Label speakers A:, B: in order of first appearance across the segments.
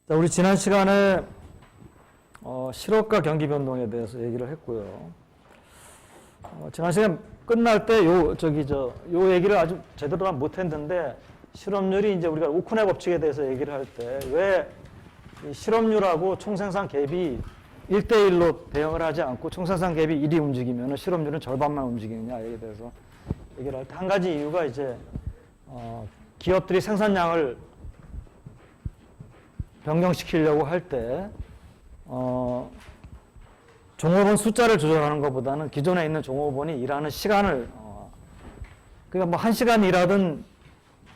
A: 자, 우리 지난 시간에 실업과 경기 변동에 대해서 얘기를 했고요. 지난 시간 끝날 때 요 얘기를 아주 제대로 못 했는데, 실업률이 이제 우리가 오쿠네 법칙에 대해서 얘기를 할 때 왜 실업률하고 총생산 갭이 1대1로 대응을 하지 않고 총생산 갭이 1이 움직이면 실업률은 절반만 움직이느냐에 대해서 얘기를 할 때, 한 가지 이유가 이제 기업들이 생산량을 변경시키려고 할 때 종업원 숫자를 조절하는 것보다는 기존에 있는 종업원이 일하는 시간을 그러니까 뭐 1시간 일하든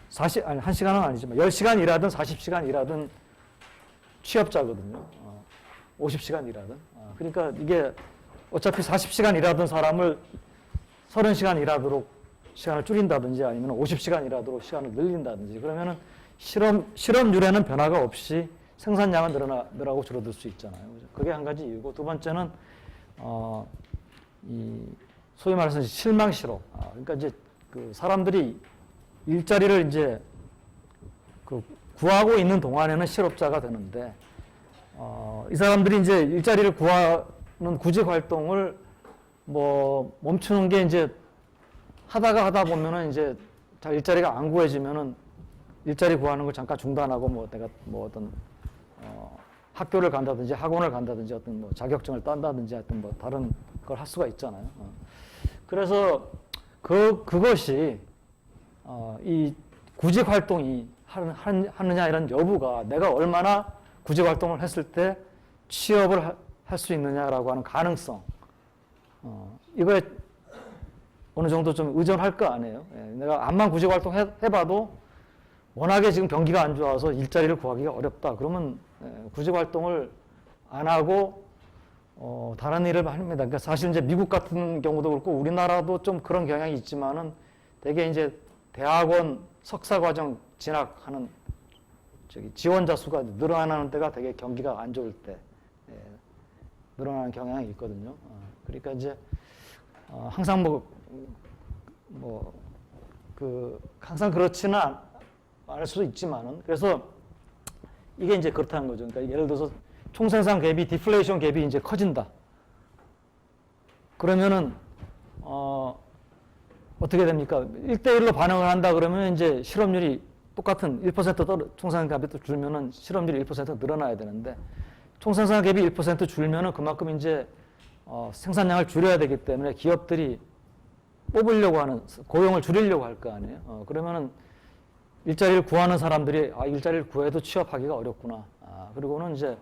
A: 1시간은 아니지만 10시간 일하든 40시간 일하든 취업자거든요. 50시간 일하든. 그러니까 이게 어차피 40시간 일하던 사람을 30시간 일하도록 시간을 줄인다든지 아니면 50시간 일하도록 시간을 늘린다든지, 그러면은 실업률에는 변화가 없이 생산량은 늘어나고 줄어들 수 있잖아요. 그게 한 가지 이유고, 두 번째는 소위 말해서 실망 실업. 그러니까 이제 그 사람들이 일자리를 이제 구하고 있는 동안에는 실업자가 되는데, 이 사람들이 이제 일자리를 구하는 구직 활동을 뭐 멈추는 게 이제 하다 보면은 이제 일자리가 안 구해지면은 일자리 구하는 걸 잠깐 중단하고 뭐 내가 뭐 어떤 학교를 간다든지 학원을 간다든지 어떤 뭐 자격증을 딴다든지 하여튼 뭐 다른 걸 할 수가 있잖아요. 그래서 그것이 이 구직 활동이 하느냐 이런 여부가 내가 얼마나 구직 활동을 했을 때 취업을 할 수 있느냐라고 하는 가능성, 이거에 어느 정도 좀 의존할 거 아니에요. 내가 암만 구직 활동 해봐도 워낙에 지금 경기가 안 좋아서 일자리를 구하기가 어렵다. 그러면 구직 활동을 안 하고 다른 일을 합니다. 그러니까 사실 이제 미국 같은 경우도 그렇고 우리나라도 좀 그런 경향이 있지만은 되게 이제 대학원 석사과정 진학하는 지원자 수가 늘어나는 때가 되게 경기가 안 좋을 때 늘어나는 경향이 있거든요. 그러니까 이제 항상 항상 그렇지는 않을 수도 있지만은, 그래서 이게 이제 그렇다는 거죠. 그러니까 예를 들어서 총생산 갭이, 디플레이션 갭이 이제 커진다. 그러면은 어떻게 됩니까? 1대1로 반응을 한다 그러면 이제 실업률이 똑같은 1% 총생산 갭이 줄면은 실업률이 1% 늘어나야 되는데, 총생산 갭이 1% 줄면은 그만큼 이제 생산량을 줄여야 되기 때문에 기업들이 뽑으려고 하는, 고용을 줄이려고 할 거 아니에요. 그러면은 일자리를 구하는 사람들이 일자리를 구해도 취업하기가 어렵구나. 그리고는 이제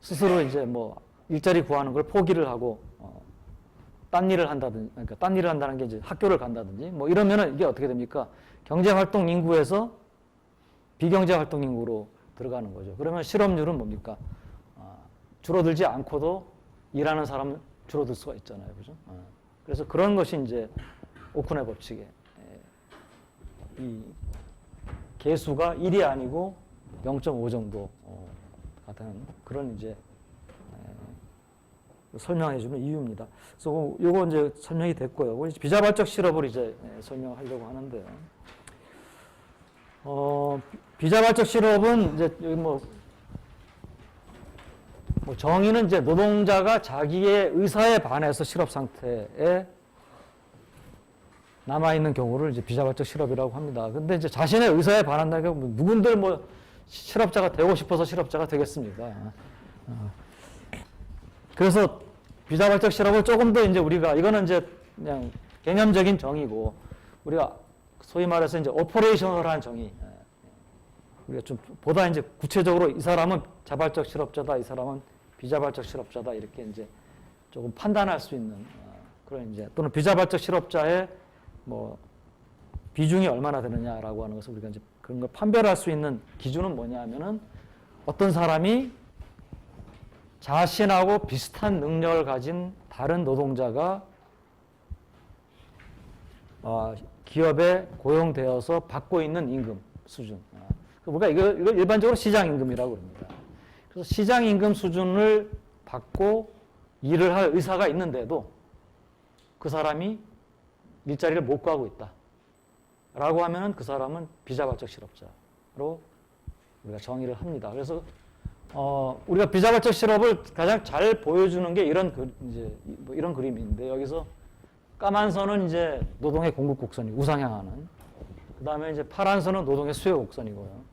A: 스스로 이제 뭐 일자리 구하는 걸 포기를 하고 딴 일을 한다든지, 그러니까 딴 일을 한다는 게 이제 학교를 간다든지 뭐 이러면은 이게 어떻게 됩니까? 경제 활동 인구에서 비경제 활동 인구로 들어가는 거죠. 그러면 실업률은 뭡니까? 줄어들지 않고도 일하는 사람은 줄어들 수가 있잖아요. 그죠? 그래서 그런 것이 이제 오쿠네 법칙의 이 개수가 1이 아니고 0.5 정도 같은 그런 이제 설명해 주는 이유입니다. 그래서 요거 이제 설명이 됐고요. 비자발적 실업을 이제 설명하려고 하는데요. 비자발적 실업은 이제 여기 뭐 정의는 이제 노동자가 자기의 의사에 반해서 실업 상태에 남아있는 경우를 이제 비자발적 실업이라고 합니다. 근데 이제 자신의 의사에 반한다는 게 누군들 뭐 실업자가 되고 싶어서 실업자가 되겠습니까? 그래서 비자발적 실업을 조금 더 이제 우리가, 이거는 이제 그냥 개념적인 정의고, 우리가 소위 말해서 이제 오퍼레이셔널한 정의, 우리가 좀 보다 이제 구체적으로 이 사람은 자발적 실업자다, 이 사람은 비자발적 실업자다, 이렇게 이제 조금 판단할 수 있는 그런 이제, 또는 비자발적 실업자의 뭐 비중이 얼마나 되느냐라고 하는 것을 우리가 이제 그런 걸 판별할 수 있는 기준은 뭐냐 하면은, 어떤 사람이 자신하고 비슷한 능력을 가진 다른 노동자가 기업에 고용되어서 받고 있는 임금 수준. 그러니까 이거 일반적으로 시장 임금이라고 합니다. 그래서 시장 임금 수준을 받고 일을 할 의사가 있는데도 그 사람이 일자리를 못 구하고 있다 라고 하면은 그 사람은 비자발적 실업자로 우리가 정의를 합니다. 그래서 우리가 비자발적 실업을 가장 잘 보여주는 게 이제 뭐 이런 그림인데, 여기서 까만 선은 이제 노동의 공급 곡선이 우상향하는, 그 다음에 이제 파란 선은 노동의 수요 곡선이고요.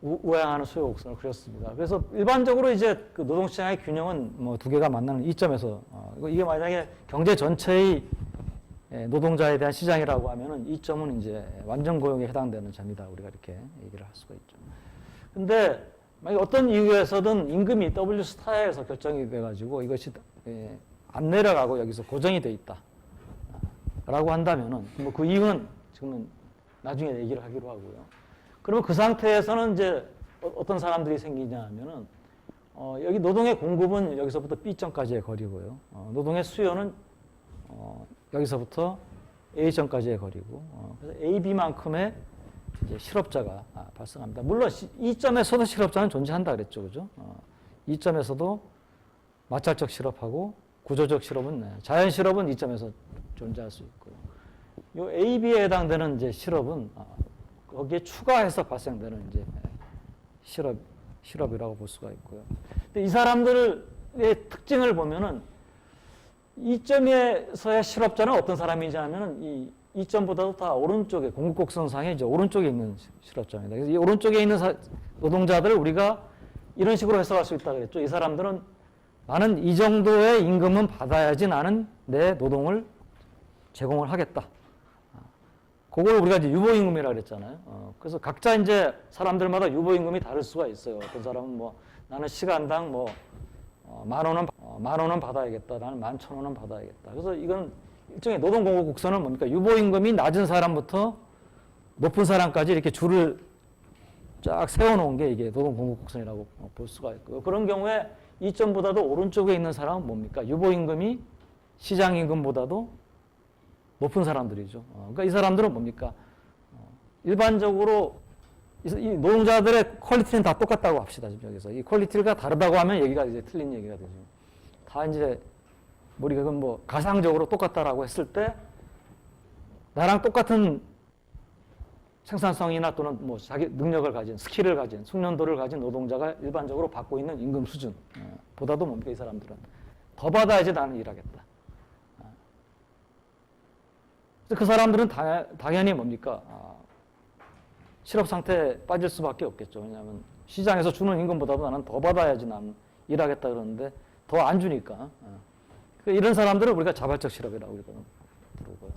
A: 우향하는 수요 곡선을 그렸습니다. 그래서 일반적으로 이제 그 노동시장의 균형은 뭐 두 개가 만나는 이점에서, 이게 만약에 경제 전체의 노동자에 대한 시장이라고 하면은 이 점은 이제 완전 고용에 해당되는 점이다. 우리가 이렇게 얘기를 할 수가 있죠. 근데 만약 어떤 이유에서든 임금이 W 스타에서 결정이 돼가지고 이것이 안 내려가고 여기서 고정이 돼 있다. 라고 한다면은 뭐 그 이유는 지금은 나중에 얘기를 하기로 하고요. 그러면 그 상태에서는 이제 어떤 사람들이 생기냐 하면은 여기 노동의 공급은 여기서부터 B점까지의 거리고요. 노동의 수요는 여기서부터 A점까지의 거리고, 그래서 AB만큼의 이제 실업자가 발생합니다. 물론 이 점에서도 실업자는 존재한다 그랬죠, 그죠? 이 점에서도 마찰적 실업하고 구조적 실업은, 자연 실업은 이 점에서 존재할 수 있고요. 요 AB에 해당되는 이제 실업은 거기에 추가해서 발생되는 이제 실업이라고 볼 수가 있고요. 근데 이 사람들의 특징을 보면은 이 점에서의 실업자는 어떤 사람이지 하면은 이 점보다도 다 오른쪽에 공급곡선상에 이제 오른쪽에 있는 실업자입니다. 그래서 이 오른쪽에 있는 노동자들을 우리가 이런 식으로 해석할 수 있다 그랬죠. 이 사람들은 나는 이 정도의 임금은 받아야지 나는 내 노동을 제공을 하겠다. 그걸 우리가 이제 유보임금이라고 그랬잖아요. 그래서 각자 이제 사람들마다 유보임금이 다를 수가 있어요. 어떤 사람은 뭐 나는 시간당 뭐 10,000원은 받아야겠다. 나는 11,000원은 받아야겠다. 그래서 이건 일종의 노동공급 곡선은 뭡니까? 유보임금이 낮은 사람부터 높은 사람까지 이렇게 줄을 쫙 세워놓은 게 이게 노동공급 곡선이라고 볼 수가 있고요. 그런 경우에 이 점보다도 오른쪽에 있는 사람은 뭡니까? 유보임금이 시장임금보다도 높은 사람들이죠. 그러니까 이 사람들은 뭡니까? 일반적으로 이 노동자들의 퀄리티는 다 똑같다고 합시다. 지금 여기서 이 퀄리티가 다르다고 하면 여기가 이제 틀린 얘기가 되죠. 다 이제 우리가 뭐 가상적으로 똑같다라고 했을 때 나랑 똑같은 생산성이나 또는 뭐 자기 능력을 가진, 스킬을 가진, 숙련도를 가진 노동자가 일반적으로 받고 있는 임금 수준 보다도 뭡니까? 이 사람들은 더 받아야지 나는 일하겠다. 그 사람들은 당연히 뭡니까? 실업 상태에 빠질 수밖에 없겠죠. 왜냐하면 시장에서 주는 임금보다도 나는 더 받아야지 나는 일하겠다 그러는데 더 안 주니까. 이런 사람들은 우리가 자발적 실업이라고 부르고요.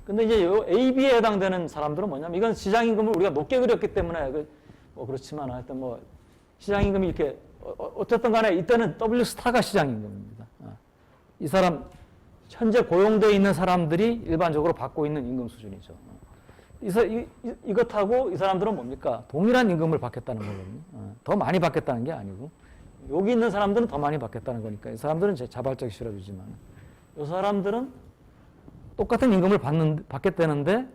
A: 근데 이제 요 AB에 해당되는 사람들은 뭐냐면 이건 시장임금을 우리가 높게 그렸기 때문에 뭐 그렇지만 하여튼 뭐 시장임금이 이렇게 어쨌든 간에 이때는 W 스타가 시장임금입니다. 이 사람 현재 고용되어 있는 사람들이 일반적으로 받고 있는 임금 수준이죠. 이것하고 이 사람들은 뭡니까? 동일한 임금을 받겠다는 거거든요. 더 많이 받겠다는 게 아니고 여기 있는 사람들은 더 많이 받겠다는 거니까 이 사람들은 자발적 실업이지만 이 사람들은 똑같은 임금을 받겠다는데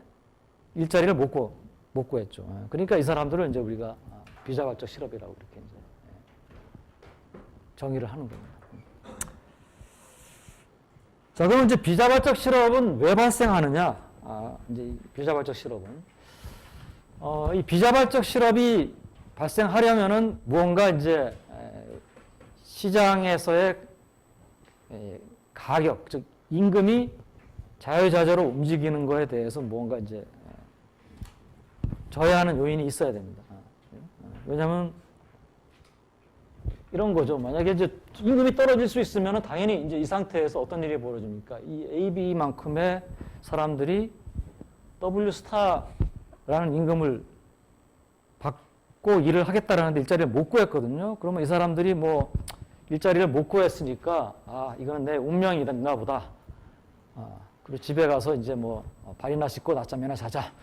A: 일자리를 못 구했죠. 그러니까 이 사람들을 이제 우리가 비자발적 실업이라고 이렇게 이제 정의를 하는 겁니다. 자, 그럼 이제 비자발적 실업은 왜 발생하느냐? 이제 이 비자발적 실업은 이 비자발적 실업이 발생하려면은 무언가 이제 시장에서의 가격, 즉 임금이 자유자재로 움직이는 거에 대해서 무언가 이제 저해하는 요인이 있어야 됩니다. 왜냐하면 이런 거죠. 만약에 이제 임금이 떨어질 수 있으면 당연히 이제 이 상태에서 어떤 일이 벌어집니까? 이 AB만큼의 사람들이 W 스타라는 임금을 받고 일을 하겠다라는데 일자리를 못 구했거든요. 그러면 이 사람들이 뭐 일자리를 못 구했으니까 이건 내 운명이랬나 보다. 그리고 집에 가서 이제 뭐 발이나 씻고 낮잠이나 자자.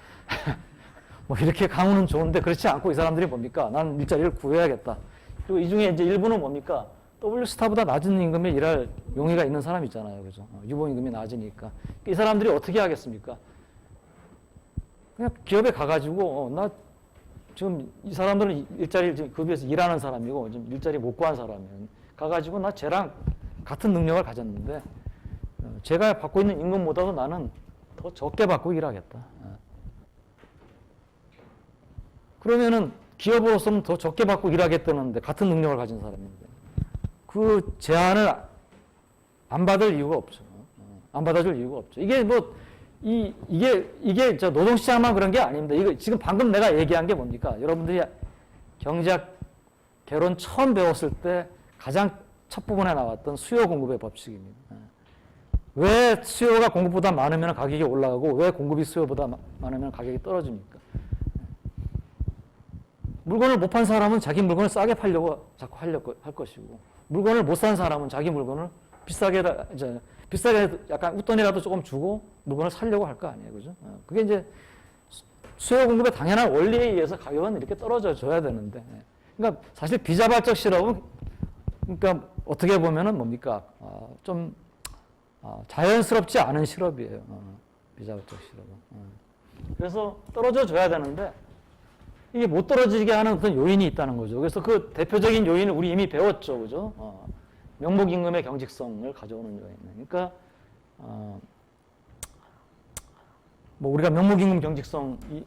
A: 뭐 이렇게 강우는 좋은데 그렇지 않고 이 사람들이 뭡니까? 난 일자리를 구해야겠다. 그리고 이 중에 이제 일부는 뭡니까? W 스타보다 낮은 임금에 일할 용의가 있는 사람 있잖아요. 그죠? 유보임금이 낮으니까. 이 사람들이 어떻게 하겠습니까? 그냥 기업에 가가지고, 나 지금 이 사람들은 일자리를 급여에서 일하는 사람이고, 지금 일자리 못 구한 사람이에요. 가가지고 나 쟤랑 같은 능력을 가졌는데, 제가 받고 있는 임금보다도 나는 더 적게 받고 일하겠다. 그러면은 기업으로서는 더 적게 받고 일하겠다는데 같은 능력을 가진 사람인데 그 제한을 안 받을 이유가 없죠. 안 받아줄 이유가 없죠. 이게 뭐 이게 저 노동시장만 그런 게 아닙니다. 이거 지금 방금 내가 얘기한 게 뭡니까? 여러분들이 경제학 개론 처음 배웠을 때 가장 첫 부분에 나왔던 수요 공급의 법칙입니다. 왜 수요가 공급보다 많으면 가격이 올라가고 왜 공급이 수요보다 많으면 가격이 떨어집니까? 물건을 못 판 사람은 자기 물건을 싸게 팔려고 자꾸 하려고 할 것이고 물건을 못 산 사람은 자기 물건을 비싸게 약간 웃돈이라도 조금 주고 물건을 사려고 할 거 아니에요, 그죠? 그게 이제 수요 공급의 당연한 원리에 의해서 가격은 이렇게 떨어져 줘야 되는데, 그러니까 사실 비자발적 실업은 그러니까 어떻게 보면은 뭡니까? 좀 자연스럽지 않은 실업이에요. 비자발적 실업은. 그래서 떨어져 줘야 되는데 이게 못 떨어지게 하는 어떤 요인이 있다는 거죠. 그래서 그 대표적인 요인을 우리 이미 배웠죠, 그죠? 명목임금의 경직성을 가져오는 요인. 그러니까 뭐 우리가 명목임금 경직성에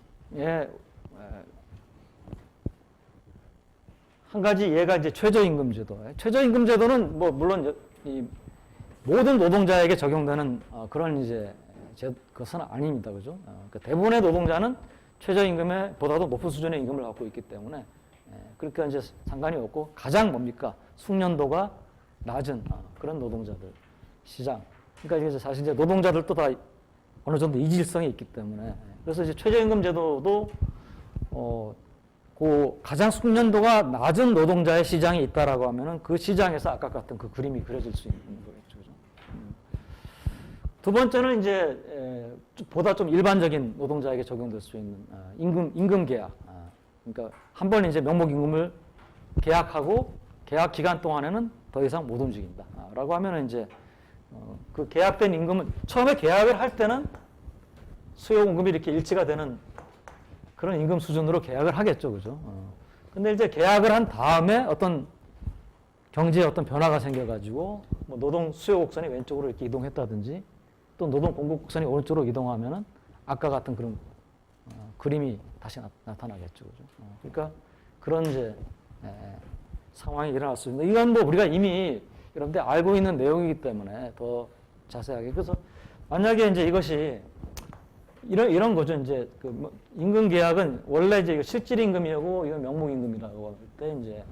A: 한 가지 예가 이제 최저임금제도. 최저임금제도는 뭐 물론 이 모든 노동자에게 적용되는 그런 이제 그것은 아닙니다, 그죠? 그러니까 대부분의 노동자는 최저임금에 보다도 높은 수준의 임금을 갖고 있기 때문에 그러니까 이제 상관이 없고 가장 뭡니까? 숙련도가 낮은 그런 노동자들 시장. 그러니까 이제 사실 이제 노동자들도 다 어느 정도 이질성이 있기 때문에 그래서 이제 최저임금 제도도 그 가장 숙련도가 낮은 노동자의 시장이 있다라고 하면은 그 시장에서 아까 같은 그 그림이 그려질 수 있는 거겠죠. 그죠? 두 번째는 이제 보다 좀 일반적인 노동자에게 적용될 수 있는 임금 계약. 그러니까 한 번 이제 명목임금을 계약하고 계약 기간 동안에는 더 이상 못 움직인다라고 하면은 이제 그 계약된 임금은 처음에 계약을 할 때는 수요 공급이 이렇게 일치가 되는 그런 임금 수준으로 계약을 하겠죠, 그죠? 근데 이제 계약을 한 다음에 어떤 경제에 어떤 변화가 생겨가지고 뭐 노동 수요 곡선이 왼쪽으로 이렇게 이동했다든지 또 노동 공급 곡선이 오른쪽으로 이동하면은 아까 같은 그런 그림이 다시 나타나겠죠, 그죠? 그러니까 그런 이제 상황이 일어날 수 있는데 이건 뭐 우리가 이미 여러분들 알고 있는 내용이기 때문에 더 자세하게 그래서 만약에 이제 이것이 이런 거죠. 이제 그 임금 계약은 원래 이제 실질 임금이고 이건 명목 임금이라고 할 때 이제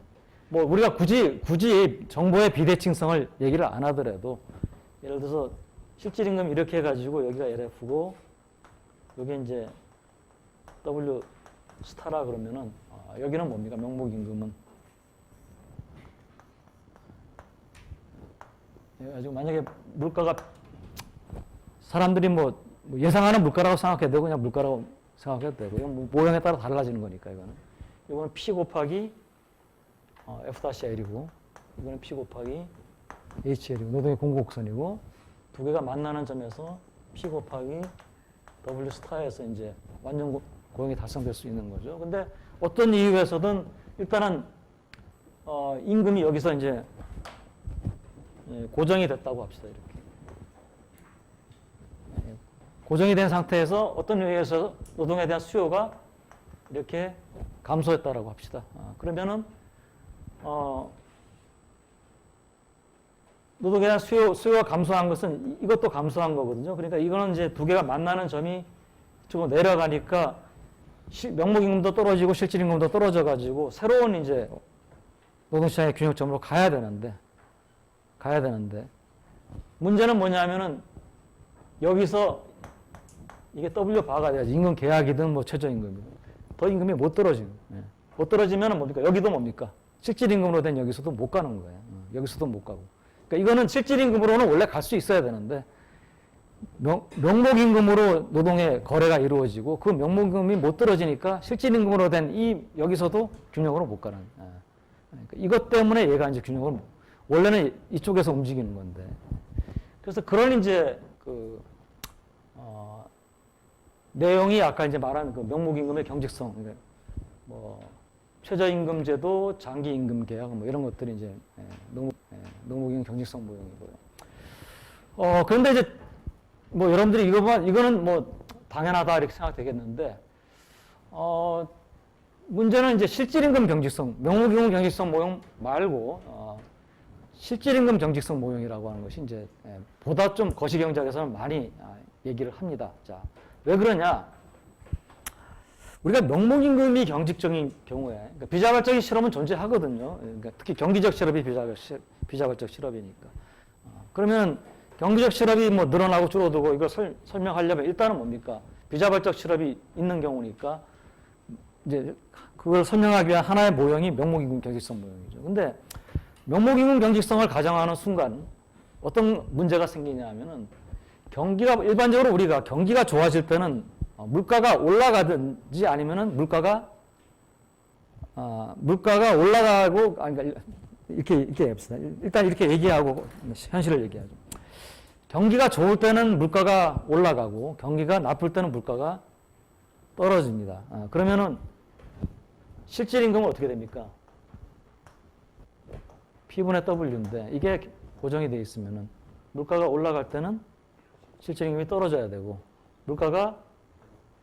A: 뭐 우리가 굳이 정보의 비대칭성을 얘기를 안 하더라도 예를 들어서 실질 임금 이렇게 해가지고 여기가 LF고 여기 이제 W 스타라 그러면은 여기는 뭡니까? 명목 임금은 가지고 만약에 물가가 사람들이 뭐 예상하는 물가라고 생각해도 되고 그냥 물가라고 생각해도 되고 이건 뭐 모형에 따라 달라지는 거니까 이거는 P 곱하기 F-L이고 이거는 P 곱하기 HL이고 노동의 공급 곡선이고 두 개가 만나는 점에서 P 곱하기 W 스타에서 이제 완전 고용이 달성될 수 있는 거죠. 근데 어떤 이유에서든 일단은 임금이 여기서 이제 고정이 됐다고 합시다. 이렇게. 고정이 된 상태에서 어떤 이유에서 노동에 대한 수요가 이렇게 감소했다라고 합시다. 그러면은 노동에 대한 수요가 감소한 것은 이것도 감소한 거거든요. 그러니까 이거는 이제 두 개가 만나는 점이 좀 내려가니까 명목임금도 떨어지고 실질임금도 떨어져가지고 새로운 이제 노동시장의 균형점으로 가야 되는데 문제는 뭐냐면은 여기서 이게 W 바가 돼야지 임금 계약이든 뭐 최저임금이든 더 임금이 못 떨어지고 못 떨어지면은 뭡니까? 여기도 뭡니까? 실질임금으로 된 여기서도 못 가는 거예요. 여기서도 못 가고. 그러니까 이거는 실질임금으로는 원래 갈 수 있어야 되는데 명목임금으로 노동의 거래가 이루어지고 그 명목임금이 못 떨어지니까 실질임금으로 된 여기서도 균형으로 못 가는. 그러니까 이것 때문에 얘가 이제 균형을 원래는 이쪽에서 움직이는 건데. 그래서 그런 이제 내용이 아까 이제 말한 그 명목임금의 경직성, 그러니까 뭐 최저임금제도, 장기임금 계약 뭐 이런 것들이 이제 명목임금 경직성 모형이고요. 그런데 이제 뭐 여러분들이 이거는 뭐 당연하다 이렇게 생각되겠는데 문제는 이제 실질임금 경직성, 명목임금 경직성 모형 말고 실질임금 경직성 모형이라고 하는 것이 이제 보다 좀 거시경제학에서는 많이 얘기를 합니다. 자, 왜 그러냐? 우리가 명목임금이 경직적인 경우에 그러니까 비자발적인 실업은 존재하거든요. 그러니까 특히 경기적 실업이 비자발적 실업이니까. 그러면 경기적 실업이 뭐 늘어나고 줄어들고 이걸 설명하려면 일단은 뭡니까? 비자발적 실업이 있는 경우니까 이제 그걸 설명하기 위한 하나의 모형이 명목임금 경직성 모형이죠. 근데 명목임금 경직성을 가정하는 순간 어떤 문제가 생기냐 하면은 경기가 일반적으로 우리가 경기가 좋아질 때는 물가가 올라가든지 아니면은 물가가 올라가고 그러니까 이렇게 해봅시다. 일단 이렇게 얘기하고 현실을 얘기하죠. 경기가 좋을 때는 물가가 올라가고 경기가 나쁠 때는 물가가 떨어집니다. 그러면은 실질임금은 어떻게 됩니까? P분의 W인데 이게 고정이 되어 있으면은 물가가 올라갈 때는 실질임금이 떨어져야 되고 물가가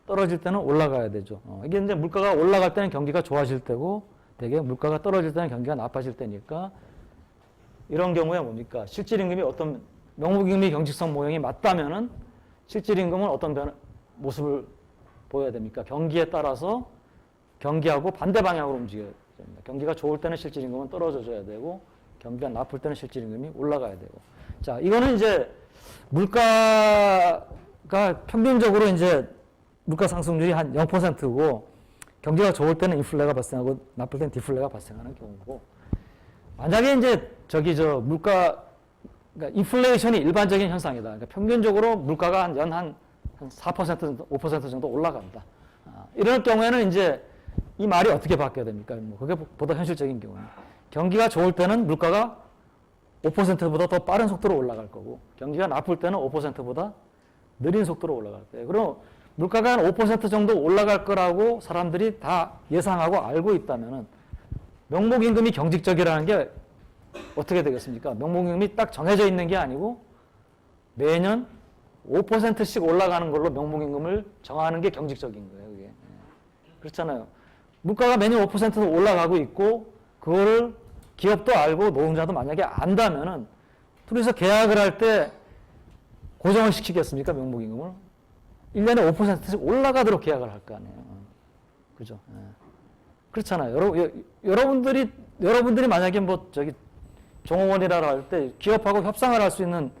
A: 떨어질 때는 올라가야 되죠. 이게 이제 물가가 올라갈 때는 경기가 좋아질 때고 되게 물가가 떨어질 때는 경기가 나빠질 때니까 이런 경우에 뭡니까? 실질임금이 어떤 명목임금이 경직성 모형이 맞다면은 실질임금은 어떤 모습을 보여야 됩니까? 경기에 따라서 경기하고 반대 방향으로 움직여야 됩니다. 경기가 좋을 때는 실질임금은 떨어져줘야 되고 경기가 나쁠 때는 실질임금이 올라가야 되고. 자, 이거는 이제 물가가 평균적으로 이제 물가 상승률이 한 0%고 경기가 좋을 때는 인플레가 발생하고 나쁠 때는 디플레가 발생하는 경우고 만약에 이제 물가 그러니까 인플레이션이 일반적인 현상이다. 그러니까 평균적으로 물가가 한 4% 정도, 5% 정도 올라간다. 이럴 경우에는 이제 이 말이 어떻게 바뀌어야 됩니까? 뭐 그게 보다 현실적인 경우는 경기가 좋을 때는 물가가 5%보다 더 빠른 속도로 올라갈 거고 경기가 나쁠 때는 5%보다 느린 속도로 올라갈 거예요. 그럼 물가가 한 5% 정도 올라갈 거라고 사람들이 다 예상하고 알고 있다면은 명목임금이 경직적이라는 게 어떻게 되겠습니까? 명목임금이 딱 정해져 있는 게 아니고 매년 5%씩 올라가는 걸로 명목임금을 정하는 게 경직적인 거예요. 그게. 그렇잖아요. 물가가 매년 5%로 올라가고 있고 그거를 기업도 알고 노동자도 만약에 안다면은 둘이서 계약을 할 때 고정을 시키겠습니까? 명목임금을? 1년에 5%씩 올라가도록 계약을 할 거 아니에요. 그죠? 그렇잖아요. 여러분들이 만약에 종업원이라고 할 때 기업하고 협상을 할 수 있는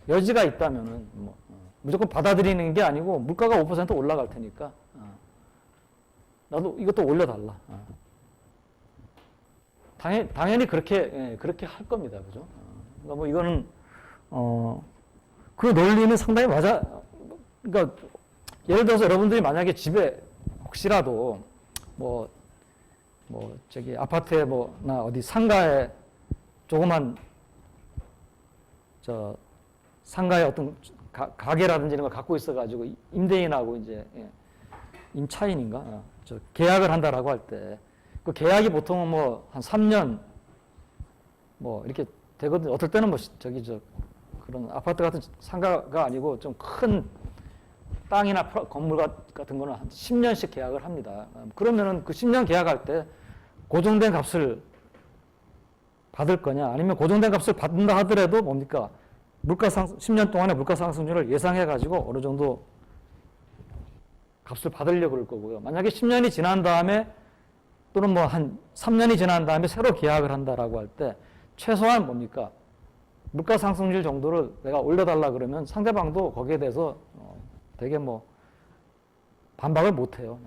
A: 여지가 있다면은 무조건 받아들이는 게 아니고 물가가 5% 올라갈 테니까 나도 이것도 올려달라. 당연히 그렇게 할 겁니다. 그죠? 그러니까 뭐 이거는 그 논리는 상당히 맞아. 그러니까 예를 들어서 여러분들이 만약에 집에 혹시라도 아파트에 나 어디 상가에 조그만 상가에 어떤 가게라든지 이런 걸 갖고 있어가지고 임대인하고 이제 임차인인가 계약을 한다라고 할 때 그 계약이 보통은 한 3년 이렇게 되거든요. 어떨 때는 그런 아파트 같은 상가가 아니고 좀 큰 땅이나 건물 같은 거는 한 10년씩 계약을 합니다. 그러면은 그 10년 계약할 때 고정된 값을 받을 거냐 아니면 고정된 값을 받는다 하더라도 뭡니까? 10년 동안의 물가 상승률을 예상해 가지고 어느 정도 값을 받으려고 그럴 거고요. 만약에 10년이 지난 다음에 또는 한 3년이 지난 다음에 새로 계약을 한다라고 할 때 최소한 뭡니까? 물가 상승률 정도를 내가 올려달라 그러면 상대방도 거기에 대해서 되게 반박을 못 해요.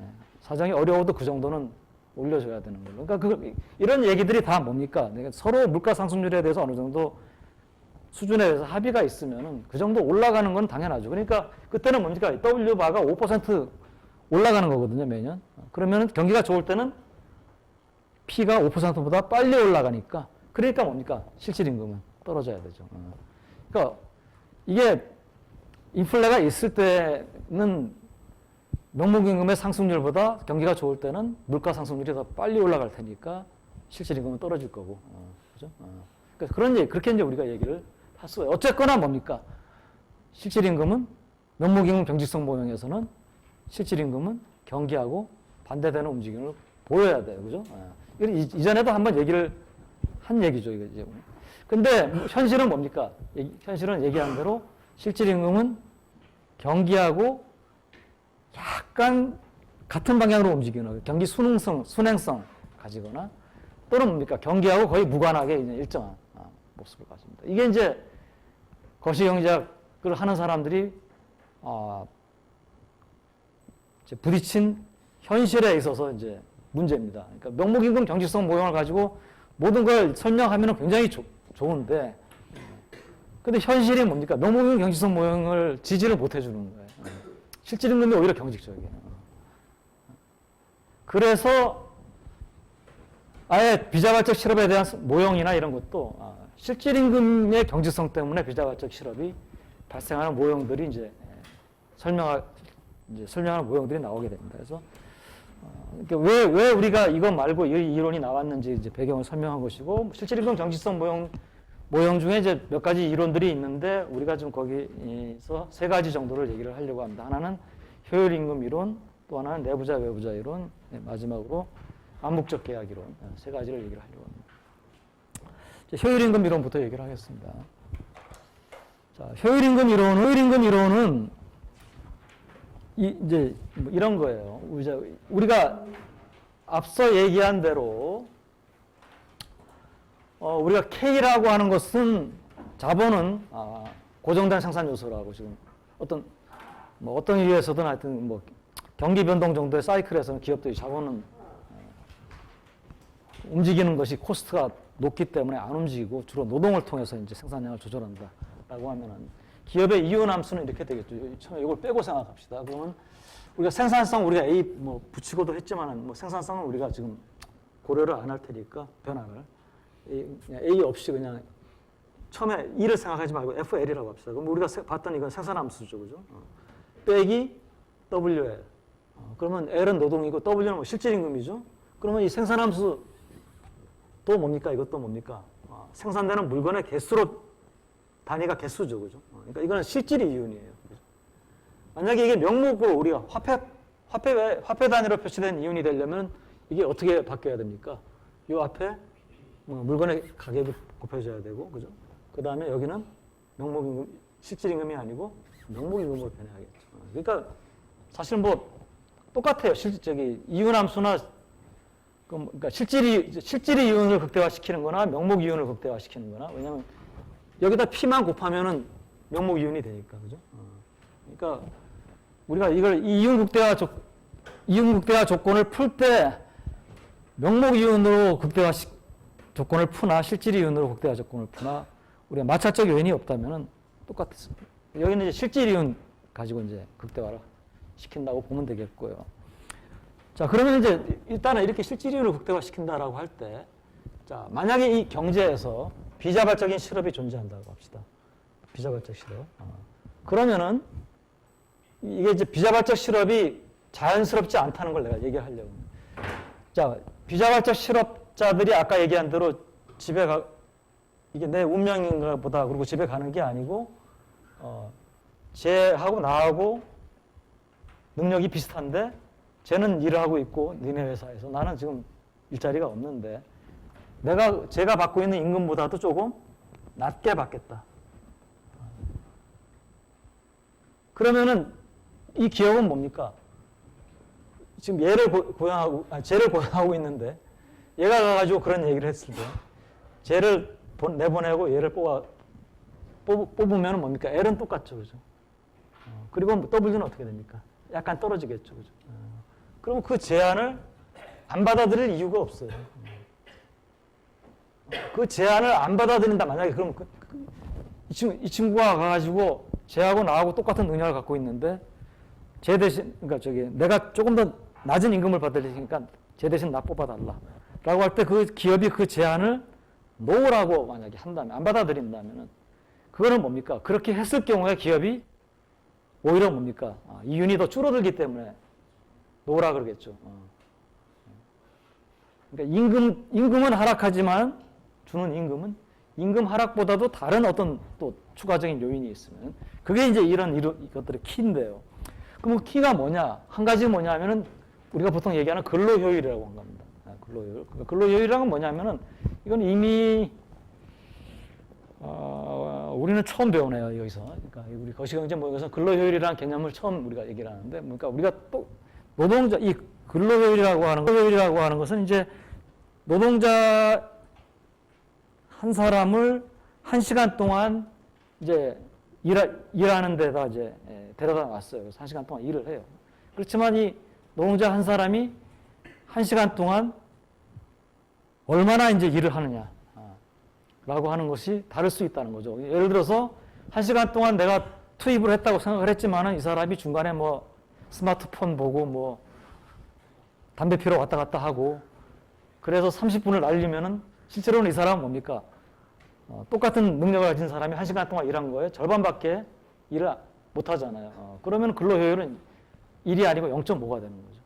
A: 사정이 어려워도 그 정도는 올려줘야 되는 걸로. 그러니까 이런 얘기들이 다 뭡니까? 서로 물가 상승률에 대해서 어느 정도 수준에 대해서 합의가 있으면은 그 정도 올라가는 건 당연하죠. 그러니까 그때는 뭡니까? W바가 5% 올라가는 거거든요, 매년. 그러면은 경기가 좋을 때는 P가 5%보다 빨리 올라가니까 그러니까 뭡니까? 실질임금은 떨어져야 되죠. 그러니까 이게 인플레가 있을 때는 명목임금의 상승률보다 경기가 좋을 때는 물가 상승률이 더 빨리 올라갈 테니까 실질임금은 떨어질 거고, 그죠? 그러니까 그렇게 이제 우리가 얘기를 할 수가. 어쨌거나 뭡니까? 실질임금은 명목임금 경직성 모형에서는 실질임금은 경기하고 반대되는 움직임을 보여야 돼요. 그죠? 이전에도 한번 얘기를 한 얘기죠. 이거 이제. 근데 현실은 뭡니까? 현실은 얘기한 대로 실질임금은 경기하고 약간 같은 방향으로 움직이거나 경기 순행성 가지거나 또는 뭡니까? 경기하고 거의 무관하게 이제 일정한 모습을 가집니다. 이게 이제 거시경제학을 하는 사람들이 이제 부딪힌 현실에 있어서 이제 문제입니다. 그러니까 명목임금 경직성 모형을 가지고 모든 걸 설명하면 굉장히 좋은데, 근데 현실이 뭡니까? 명목임금 경직성 모형을 지지를 못 해주는 거예요. 실질임금이 오히려 경직적이에요. 그래서 아예 비자발적 실업에 대한 모형이나 이런 것도 실질임금의 경직성 때문에 비자발적 실업이 발생하는 모형들이 이제 설명하는 모형들이 나오게 됩니다. 그래서 왜 우리가 이거 말고 이 이론이 나왔는지 이제 배경을 설명한 것이고, 실질임금 경직성 모형 중에 이제 몇 가지 이론들이 있는데 우리가 지금 거기서 세 가지 정도를 얘기를 하려고 합니다. 하나는 효율임금 이론, 또 하나는 내부자 외부자 이론, 마지막으로 암묵적 계약 이론, 세 가지를 얘기를 하려고 합니다. 효율임금 이론부터 얘기를 하겠습니다. 자, 효율임금 이론은 이제 이런 거예요. 우리가 앞서 얘기한 대로 우리가 K라고 하는 것은 자본은 고정된 생산 요소라고 지금 어떤 이유에서든 하여튼 경기 변동 정도의 사이클에서는 기업들이 자본은 움직이는 것이 코스트가 높기 때문에 안 움직이고 주로 노동을 통해서 이제 생산량을 조절한다라고 하면은 기업의 이윤 함수는 이렇게 되겠죠. 처음에 이걸 빼고 생각합시다. 그러면 우리가 생산성 우리가 A 붙이고도 했지만은 생산성은 우리가 지금 고려를 안 할 테니까 변화를 A 없이 그냥 처음에 E를 생각하지 말고 FL이라고 합시다. 그럼 우리가 봤던 이건 생산 함수죠, 그죠? 빼기 WL. 그러면 L은 노동이고 W는 실질임금이죠. 그러면 이 생산 함수 또 뭡니까? 이것도 뭡니까? 생산되는 물건의 개수로 단위가 개수죠, 그죠? 그러니까 이거는 실질이 이윤이에요. 그죠? 만약에 이게 명목으로 우리가 화폐 단위로 표시된 이윤이 되려면 이게 어떻게 바뀌어야 됩니까? 이 앞에 물건의 가격이 곱해져야 되고, 그죠? 그 다음에 여기는 명목임금, 실질임금이 아니고 명목임금으로 변해야겠죠. 그러니까 사실 똑같아요. 이윤 함수나 그러니까 실질이 이윤을 극대화시키는 거나 명목 이윤을 극대화시키는 거나, 왜냐면 여기다 P만 곱하면은 명목 이윤이 되니까, 그죠? 그러니까 우리가 이윤 극대화 조건을 풀 때 명목 이윤으로 조건을 푸나 실질 이윤으로 극대화 조건을 푸나 우리가 마찰적 요인이 없다면은 똑같습니다. 여기는 이제 실질 이윤 가지고 이제 극대화를 시킨다고 보면 되겠고요. 자, 그러면 이제 일단은 이렇게 실질 이윤을 극대화시킨다라고 할 때, 자, 만약에 이 경제에서 비자발적인 실업이 존재한다고 합시다. 비자발적 실업. 그러면은 이게 이제 비자발적 실업이 자연스럽지 않다는 걸 내가 얘기하려고 합니다. 자, 비자발적 실업자들이 아까 얘기한 대로 이게 내 운명인가 보다 그러고 집에 가는 게 아니고, 쟤하고 나하고 능력이 비슷한데 쟤는 일을 하고 있고 니네 회사에서 나는 지금 일자리가 없는데 제가 받고 있는 임금보다도 조금 낮게 받겠다. 그러면은 이 기업은 뭡니까? 지금 쟤를 고용하고 있는데 얘가 가가지고 그런 얘기를 했을 때 쟤를 내보내고 얘를 뽑으면 뭡니까? L은 똑같죠, 그죠? 그리고 W는 어떻게 됩니까? 약간 떨어지겠죠, 그죠? 그러면 그 제안을 안 받아들일 이유가 없어요. 그 제안을 안 받아들인다. 만약에 그러면 이 친구가 가가지고 쟤하고 나하고 똑같은 능력을 갖고 있는데 쟤 대신, 그러니까 내가 조금 더 낮은 임금을 받으니까 쟤 대신 나 뽑아달라. 라고 할 때 그 기업이 그 제안을 노라고 만약에 한다면, 안 받아들인다면은 그거는 뭡니까? 그렇게 했을 경우에 기업이 오히려 뭡니까? 이윤이 더 줄어들기 때문에 노라 그러겠죠. 그러니까 임금은 하락하지만 주는 임금 하락보다도 다른 어떤 또 추가적인 요인이 있으면 그게 이제 이런 것들의 키인데요. 그럼 키가 뭐냐? 한 가지 뭐냐 하면은 우리가 보통 얘기하는 근로효율이라고 한 겁니다. 근로효율. 근로효율이란 건 뭐냐면은 이건 이미 우리는 처음 배우네요, 여기서. 그러니까 우리 거시경제 모임에서 근로효율이라는 개념을 처음 우리가 얘기를 하는데, 그러니까 우리가 또 노동자, 이 근로효율이라고 하는 것은 이제 노동자 한 사람을 1시간 동안 이제 일하는 데다 이제 데려다 놨어요. 그래서 1시간 동안 일을 해요. 그렇지만 이 노동자 한 사람이 1시간 동안 얼마나 이제 일을 하느냐. 라고 하는 것이 다를 수 있다는 거죠. 예를 들어서 1시간 동안 내가 투입을 했다고 생각을 했지만은 이 사람이 중간에 뭐 스마트폰 보고 뭐 담배 피러 왔다 갔다 하고 그래서 30분을 날리면은 실제로는 이 사람은 뭡니까? 똑같은 능력을 가진 사람이 1시간 동안 일한 거에 절반밖에 일을 못 하잖아요. 그러면 근로효율은 1이 아니고 0.5가 되는 거죠.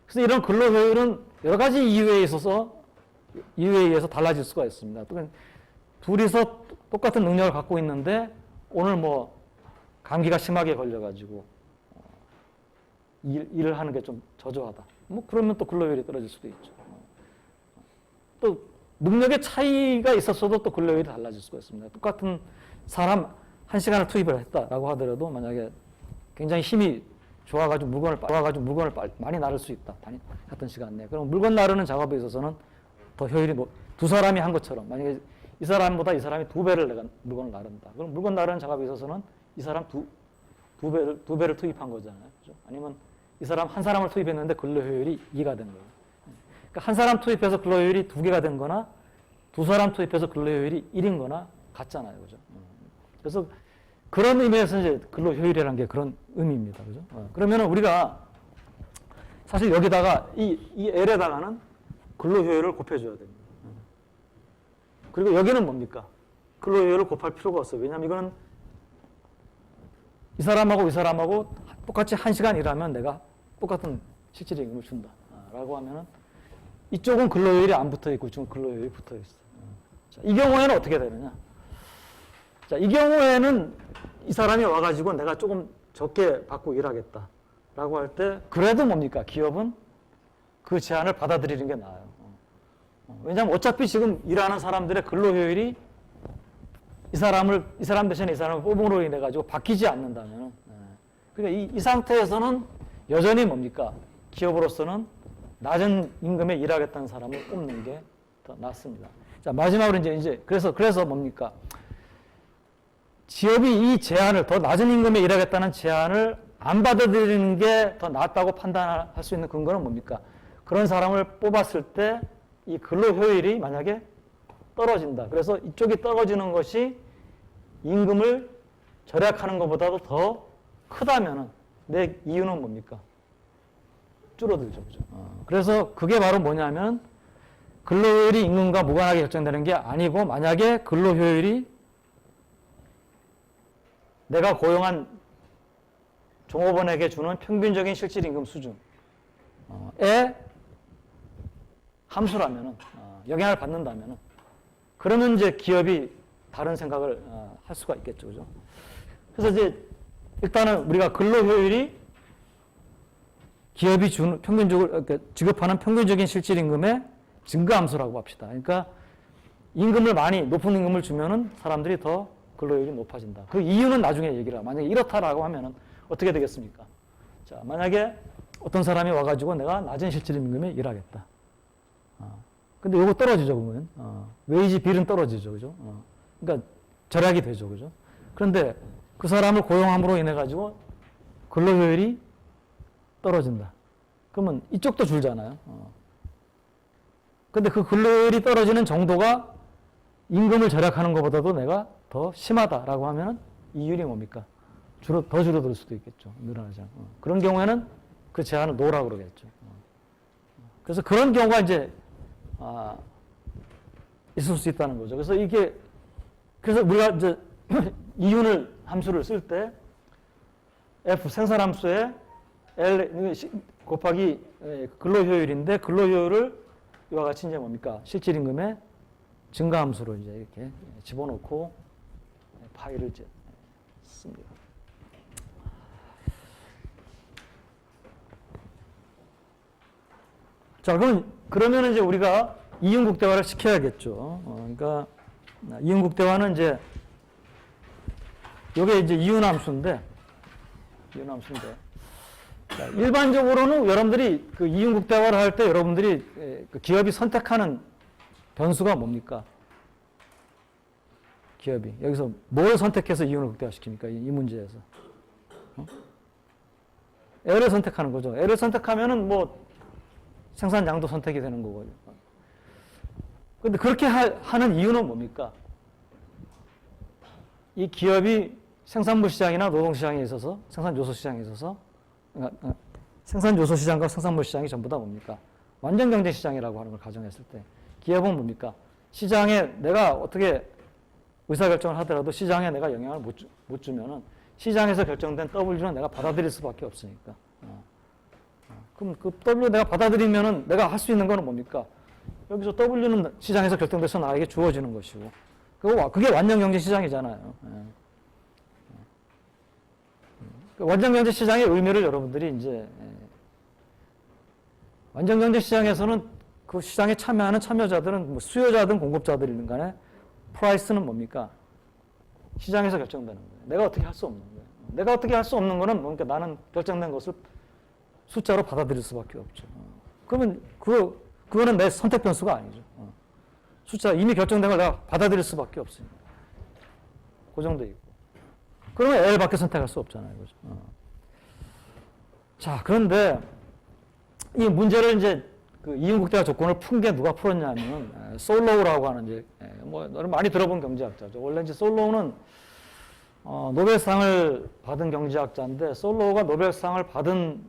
A: 그래서 이런 근로효율은 여러 가지 이유에 의해서 달라질 수가 있습니다. 둘이서 똑같은 능력을 갖고 있는데 오늘 뭐 감기가 심하게 걸려가지고 일을 하는 게 좀 저조하다. 뭐 그러면 또 근로효율이 떨어질 수도 있죠. 또 능력의 차이가 있었어도 또 근로효율이 달라질 수가 있습니다. 똑같은 사람 1시간을 투입을 했다라고 하더라도 만약에 굉장히 힘이 좋아가지고 물건을 많이 나를 수 있다. 같은 시간 내에. 그럼 물건 나르는 작업에 있어서는 더 효율이 두 사람이 한 것처럼 만약에 이 사람보다 이 사람이 2배를 내가 물건을 나른다. 그럼 물건 나르는 작업에 있어서는 이 사람 두 배를 투입한 거잖아요. 그렇죠? 아니면 이 사람 한 사람을 투입했는데 근로효율이 2가 된 거예요. 그러니까 한 사람 투입해서 근로효율이 2개가 된 거나 두 사람 투입해서 근로효율이 1인 거나 같잖아요. 그죠? 그래서 그런 의미에서 이제 근로효율이라는 게 그런 의미입니다. 그죠? 그러면은 우리가 사실 여기다가 이 L에다가는 근로효율을 곱해줘야 됩니다. 그리고 여기는 뭡니까? 근로효율을 곱할 필요가 없어요. 왜냐하면 이거는 이 사람하고 이 사람하고 똑같이 1시간 일하면 내가 똑같은 실질임금을 준다. 라고 하면은 이쪽은 근로효율이 안 붙어 있고 이쪽은 근로효율이 붙어 있어. 자, 이 경우에는 어떻게 되느냐? 자, 이 경우에는 이 사람이 와가지고 내가 조금 적게 받고 일하겠다. 라고 할 때 그래도 뭡니까? 기업은 그 제안을 받아들이는 게 나아요. 왜냐하면 어차피 지금 일하는 사람들의 근로효율이 이 사람 대신에 이 사람을 뽑음으로 인해 가지고 바뀌지 않는다면, 그러니까 이 상태에서는 여전히 뭡니까? 기업으로서는 낮은 임금에 일하겠다는 사람을 뽑는 게 더 낫습니다. 자, 마지막으로 이제 그래서 뭡니까? 기업이 이 제안을 더 낮은 임금에 일하겠다는 제안을 안 받아들이는 게 더 낫다고 판단할 수 있는 근거는 뭡니까? 그런 사람을 뽑았을 때 이 근로효율이 만약에 떨어진다. 그래서 이쪽이 떨어지는 것이 임금을 절약하는 것보다도 더 크다면은 내 이유는 뭡니까? 줄어들죠. 그죠? 그래서 그게 바로 뭐냐면 근로효율이 임금과 무관하게 결정되는 게 아니고 만약에 근로효율이 내가 고용한 종업원에게 주는 평균적인 실질임금 수준에 함수라면은 영향을 받는다면은 그러면 이제 기업이 다른 생각을 할 수가 있겠죠, 그죠? 그래서 이제 일단은 우리가 근로효율이 기업이 주는 평균적으로 지급하는 평균적인 실질임금의 증가함수라고 합시다. 그러니까 높은 임금을 주면은 사람들이 더 근로효율이 높아진다. 그 이유는 나중에 얘기를 하고 만약에 이렇다라고 하면은 어떻게 되겠습니까? 자, 만약에 어떤 사람이 와가지고 내가 낮은 실질임금에 일하겠다. 근데 요거 떨어지죠, 그러면. 웨이지 빌은 떨어지죠, 그죠? 그러니까 절약이 되죠, 그죠? 그런데 그 사람을 고용함으로 인해 가지고 근로효율이 떨어진다. 그러면 이쪽도 줄잖아요. 근데 그 근로효율이 떨어지는 정도가 임금을 절약하는 것보다도 내가 더 심하다라고 하면 이율이 뭡니까? 더 줄어들 수도 있겠죠. 늘어나지 않고. 그런 경우에는 그 제한을 놓으라고 그러겠죠. 그래서 그런 경우가 이제 있을 수 있다는 거죠. 그래서 우리가 이제 이윤을 함수를 쓸 때 F 생산함수에 L 곱하기 근로효율인데 근로효율을 이와 같이 이제 뭡니까? 실질임금의 증가함수로 이제 이렇게 집어넣고 파일을 이제 씁니다. 자, 그러면 이제 우리가 이윤국대화를 시켜야겠죠. 그러니까 이윤국대화는 이제 요게 이제 이윤함수인데 자, 일반적으로는 여러분들이 그 이윤국대화를 할 때 여러분들이 그 기업이 선택하는 변수가 뭡니까? 기업이 여기서 뭘 선택해서 이윤을 극대화 시킵니까? 이 문제에서 L을 선택하는 거죠. L을 선택하면은 뭐 생산량도 선택이 되는 거고요. 근데 그렇게 하는 이유는 뭡니까? 이 기업이 생산부 시장이나 노동 시장에 있어서 생산 요소 시장에 있어서 생산 요소 시장과 생산부 시장이 전부 다 뭡니까? 완전 경제 시장이라고 하는 걸 가정했을 때 기업은 뭡니까? 시장에 내가 어떻게 의사결정을 하더라도 시장에 내가 영향을 못 주면은 시장에서 결정된 W는 내가 받아들일 수밖에 없으니까. 그럼 그 W 내가 받아들이면은 내가 할 수 있는 거는 뭡니까? 여기서 W는 시장에서 결정돼서 나에게 주어지는 것이고. 그게 완전 경제 시장이잖아요. 완전 경제 시장의 의미를 여러분들이 이제 완전 경제 시장에서는 그 시장에 참여하는 참여자들은 뭐 수요자든 공급자들이든 간에 프라이스는 뭡니까? 시장에서 결정되는 거예요. 내가 어떻게 할 수 없는 거예요. 내가 어떻게 할 수 없는 거는 뭡니까? 나는 결정된 것을 숫자로 받아들일 수밖에 없죠. 그러면 그거는 내 선택 변수가 아니죠. 숫자 이미 결정된 걸 내가 받아들일 수밖에 없으니까. 그 정도 있고. 그러면 L밖에 선택할 수 없잖아요. 그죠? 자, 그런데 이 문제를 이제 그 이윤국대화 조건을 푼 게 누가 풀었냐면 솔로우라고 하는 이제 뭐 많이 들어본 경제학자죠. 원래 이제 솔로우는 노벨상을 받은 경제학자인데 솔로우가 노벨상을 받은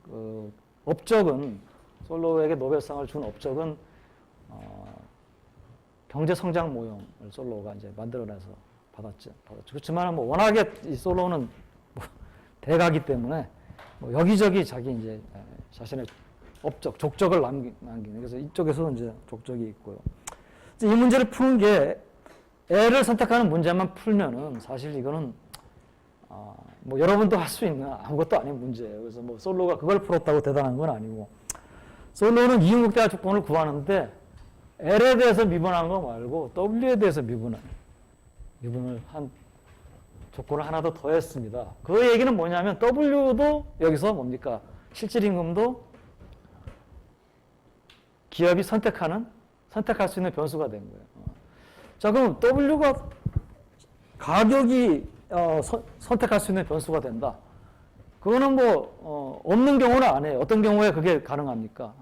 A: 그 업적은 솔로우에게 노벨상을 준 업적은 경제 성장 모형을 솔로우가 이제 만들어내서 받았죠. 그렇지만 뭐 워낙에 이 솔로우는 뭐 대가기 때문에 뭐 여기저기 자기 이제 자신의 업적, 족적을 남기는. 그래서 이쪽에서는 이제 족적이 있고요. 이 문제를 푸는 게 L을 선택하는 문제만 풀면은 사실 이거는 뭐 여러분도 할 수 있는 아무것도 아닌 문제예요. 그래서 뭐 솔로가 그걸 풀었다고 대단한 건 아니고 솔로는 이윤국대화 조건을 구하는데 L에 대해서 미분한 거 말고 W에 대해서 미분을 한 조건을 하나 더 더했습니다. 그 얘기는 뭐냐면 W도 여기서 뭡니까? 실질임금도 기업이 선택할 수 있는 변수가 된 거예요. 자, 그럼 W가 가격이 선택할 수 있는 변수가 된다. 그거는 뭐 없는 경우는 아니에요. 어떤 경우에 그게 가능합니까?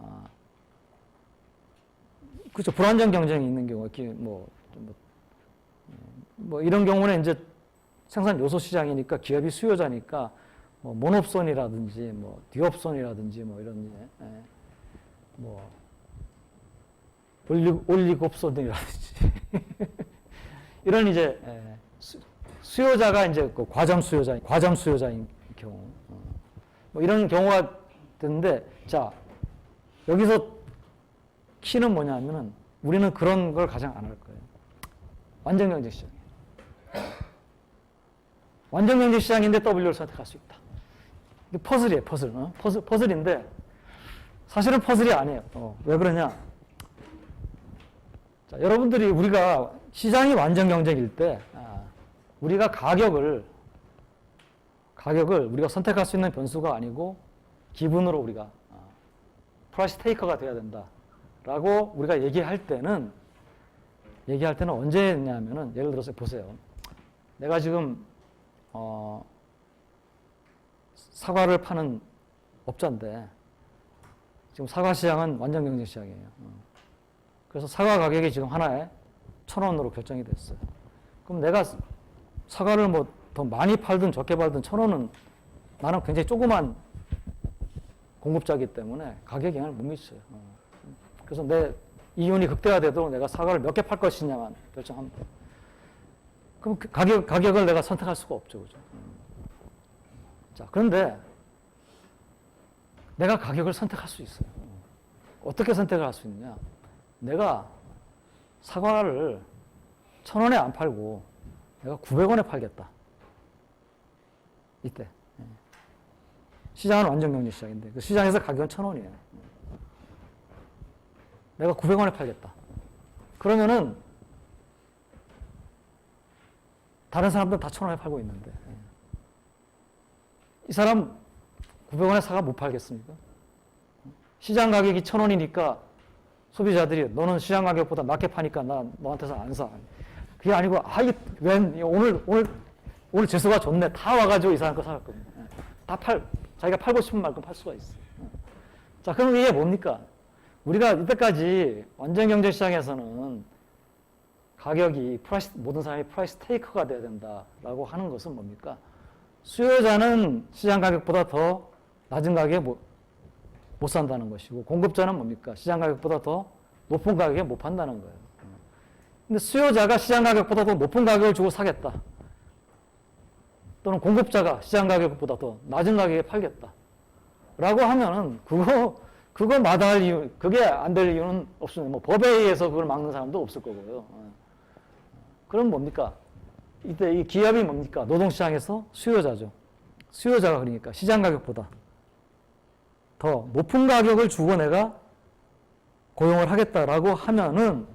A: 그렇죠. 불안정 경쟁이 있는 경우에 뭐 이런 경우는 이제 생산 요소 시장이니까 기업이 수요자니까 뭐 모놉선이라든지 뭐 디옵선이라든지 뭐 이런 뭐 올리고옵선이라든지 이런 이제 수요자가 이제 그 과점 수요자인 경우 뭐 이런 경우가 되는데 자 여기서 키는 뭐냐면은 우리는 그런 걸 가장 안 할 거예요. 완전 경제 시장이에요. 완전 경제 시장인데 W를 선택할 수 있다. 이게 퍼즐이에요, 퍼즐. 퍼즐인데 사실은 퍼즐이 아니에요. 왜 그러냐? 자, 여러분들이 우리가 시장이 완전 경쟁일 때 우리가 가격을 우리가 선택할 수 있는 변수가 아니고 기분으로 우리가 프라이스 테이커가 돼야 된다라고 우리가 얘기할 때는 언제 했냐면은 예를 들어서 보세요. 내가 지금 사과를 파는 업자인데 지금 사과 시장은 완전 경쟁 시장이에요. 그래서 사과 가격이 지금 하나에 1,000원으로 결정이 됐어요. 그럼 내가 사과를 뭐 더 많이 팔든 적게 팔든 1,000원은 나는 굉장히 조그만 공급자이기 때문에 가격에 영향을 못 미쳐요. 그래서 내 이윤이 극대화되도록 내가 사과를 몇 개 팔 것이냐만 결정합니다. 그럼 그 가격을 내가 선택할 수가 없죠. 그죠? 자, 그런데 내가 가격을 선택할 수 있어요. 어떻게 선택을 할 수 있느냐? 내가 사과를 1,000원에 안 팔고 내가 900원에 팔겠다. 이때. 시장은 완전 경제 시장인데 그 시장에서 가격은 1,000원이에요. 내가 900원에 팔겠다. 그러면은 다른 사람들은 다 1,000원에 팔고 있는데 이 사람 900원에 사가 못 팔겠습니까? 시장 가격이 1,000원이니까 소비자들이 너는 시장 가격보다 낮게 파니까 나 너한테서 안 사. 그게 아니고 오늘 재수가 좋네. 다 와가지고 이 사람 거 사갔거든요. 자기가 팔고 싶은 만큼 팔 수가 있어. 자, 그럼 이게 뭡니까? 우리가 이때까지 완전 경제 시장에서는 가격이 모든 사람이 프라이스 테이커가 돼야 된다라고 하는 것은 뭡니까? 수요자는 시장 가격보다 더 낮은 가격에 못 산다는 것이고, 공급자는 뭡니까? 시장 가격보다 더 높은 가격에 못 판다는 거예요. 근데 수요자가 시장 가격보다 더 높은 가격을 주고 사겠다. 또는 공급자가 시장 가격보다 더 낮은 가격에 팔겠다. 라고 하면은, 그거 마다할 이유, 그게 안 될 이유는 없습니다. 뭐 법에 의해서 그걸 막는 사람도 없을 거고요. 그럼 뭡니까? 이때 이 기업이 뭡니까? 노동시장에서 수요자죠. 수요자가 그러니까 시장 가격보다 더 높은 가격을 주고 내가 고용을 하겠다라고 하면은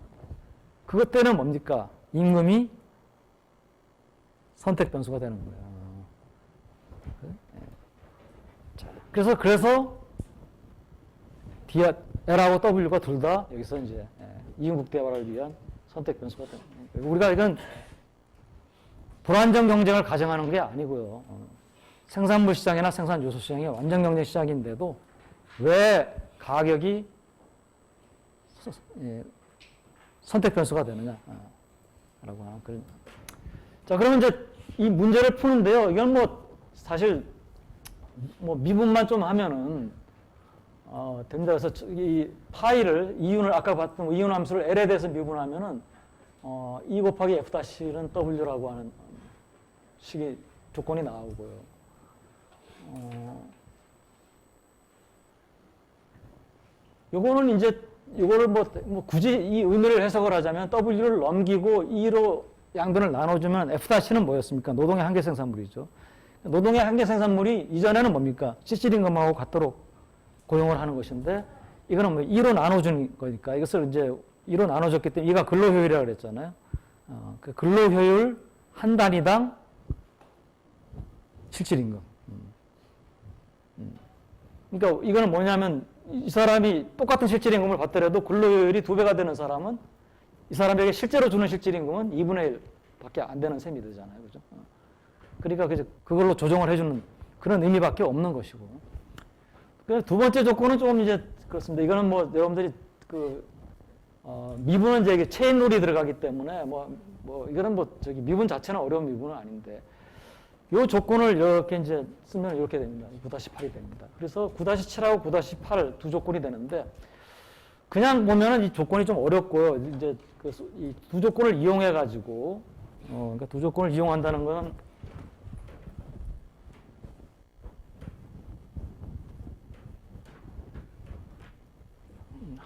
A: 그것 때는 뭡니까? 임금이 선택 변수가 되는 거예요. 그래서 L하고 W가 둘 다 여기서 이제 이윤국대화를 위한 선택 변수가 되는 거예요. 우리가 이건 불안정 경쟁을 가정하는 게 아니고요. 생산물 시장이나 생산 요소 시장이 완전 경쟁 시장인데도 왜 가격이 선택 변수가 되느냐라고 하는 그런. 자, 그러면 이제 이 문제를 푸는데요. 이건 뭐 사실 뭐 미분만 좀 하면은 됩니다. 그래서 이 파이를 이윤을 아까 봤던 이윤 함수를 L에 대해서 미분하면은 E 곱하기 F-는 W라고 하는 식의 조건이 나오고요. 요거는 이제 요거를 뭐 굳이 이 의미를 해석을 하자면 W를 넘기고 E로 양변을 나눠주면 F-는 뭐였습니까? 노동의 한계 생산물이죠. 노동의 한계 생산물이 이전에는 뭡니까? 실질임금하고 같도록 고용을 하는 것인데 이거는 뭐 2로 나눠주는 거니까 이것을 이제 2로 나눠줬기 때문에 이가 근로효율이라고 그랬잖아요. 그 근로효율 한 단위당 실질임금. 그러니까 이거는 뭐냐면 이 사람이 똑같은 실질임금을 받더라도 근로효율이 2배가 되는 사람은 이 사람에게 실제로 주는 실질임금은 2분의 1 밖에 안 되는 셈이 되잖아요. 그죠? 그러니까 그걸로 조정을 해주는 그런 의미밖에 없는 것이고. 두 번째 조건은 조금 이제 그렇습니다. 이거는 뭐 여러분들이 미분은 이제 이게 체인룰이 들어가기 때문에 이거는 미분 자체는 어려운 미분은 아닌데 이 조건을 이렇게 이제 쓰면 이렇게 됩니다. 9-8이 됩니다. 그래서 9-7하고 9-8 두 조건이 되는데 그냥 보면은 이 조건이 좀 어렵고요. 이제 이 두 조건을 이용해 가지고 그러니까 두 조건을 이용한다는 건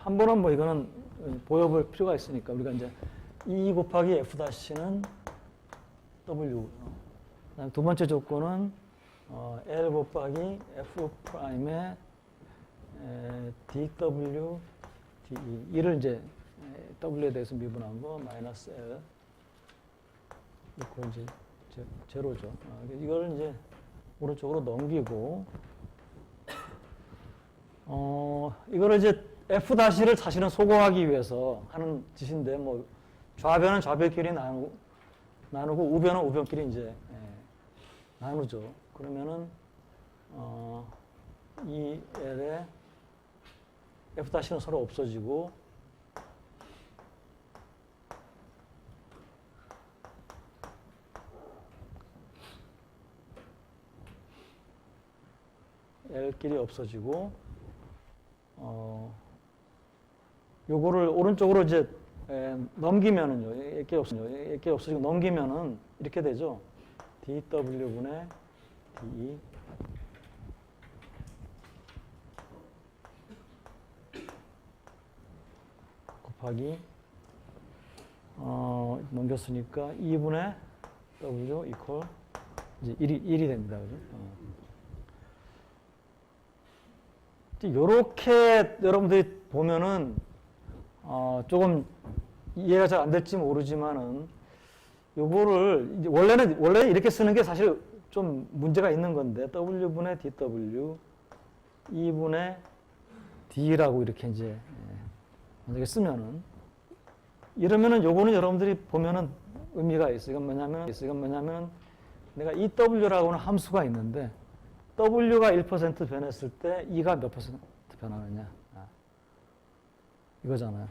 A: 한 번은 뭐 이거는 보여볼 필요가 있으니까 우리가 이제 E 곱하기 F-는 W. 두 번째 조건은 L 곱하기 F 프라임의 DW, DE. 이를 이제 W에 대해서 미분한 거 마이너스 L. 이거 이제 제로죠. 이걸 이제 오른쪽으로 넘기고 이거를 이제 F-를 사실은 소거하기 위해서 하는 짓인데 뭐 좌변은 좌변끼리 나누고 우변은 우변끼리 이제 나누죠. 그러면은 이 L에 F-는 서로 없어지고 L끼리 없어지고 요거를 오른쪽으로 이제 넘기면은요. 이렇게 없어지고 넘기면은 이렇게 되죠. dW분의 d 곱하기 넘겼으니까 2분의 W 이퀄 이제 1이 됩니다. 그죠? 요렇게 여러분들이 보면은 조금 이해가 잘 안 될지 모르지만은 요거를 이제 원래 이렇게 쓰는 게 사실 좀 문제가 있는 건데 W분의 dW 2분의 D라고 이렇게 이제 만약에 쓰면은 이러면은 요거는 여러분들이 보면은 의미가 있어요. 이건 뭐냐면 내가 이 W라고 하는 함수가 있는데 W가 1% 변했을 때 E가 몇 퍼센트 변하느냐. 이거잖아요.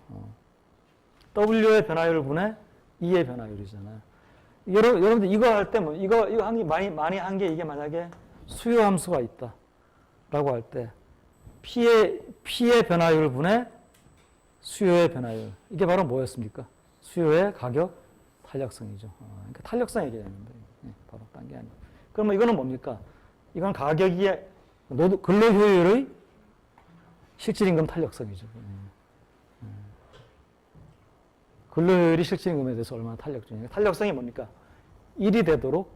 A: W의 변화율 분의 E의 변화율이잖아요. 여러분들 이거 할 때 뭐 이거 한 게 많이 한 게 이게 만약에 수요 함수가 있다라고 할 때 P의 변화율 분의 수요의 변화율. 이게 바로 뭐였습니까? 수요의 가격 탄력성이죠. 그러니까 탄력성 얘기하는데 바로 딴 게 아니에요. 그러면 이거는 뭡니까? 이건 가격이 근로효율의 실질임금 탄력성이죠. 근로효율이 실질임금에 대해서 얼마나 탄력적이냐. 탄력성이 뭡니까? 1이 되도록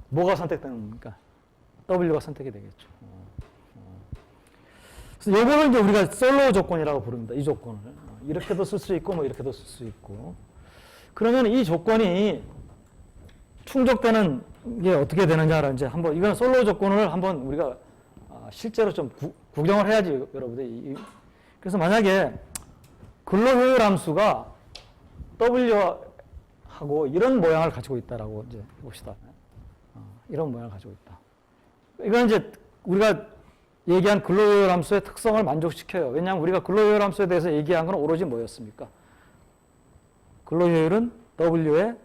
A: 뭐가 선택되는 겁니까? W가 선택이 되겠죠. 그래서 이거를 이제 우리가 솔로 조건이라고 부릅니다. 이 조건을. 이렇게도 쓸 수 있고, 뭐 이렇게도 쓸 수 있고. 그러면 이 조건이 충족되는 게 어떻게 되느냐를 이제 한번, 이건 솔로 조건을 한번 우리가 실제로 좀 구경을 해야지, 여러분들. 그래서 만약에 근로효율 함수가 W하고 이런 모양을 가지고 있다라고 이제 봅시다. 이런 모양을 가지고 있다. 이건 이제 우리가 얘기한 근로효율 함수의 특성을 만족시켜요. 왜냐하면 우리가 근로효율 함수에 대해서 얘기한 건 오로지 뭐였습니까? 근로효율은 W의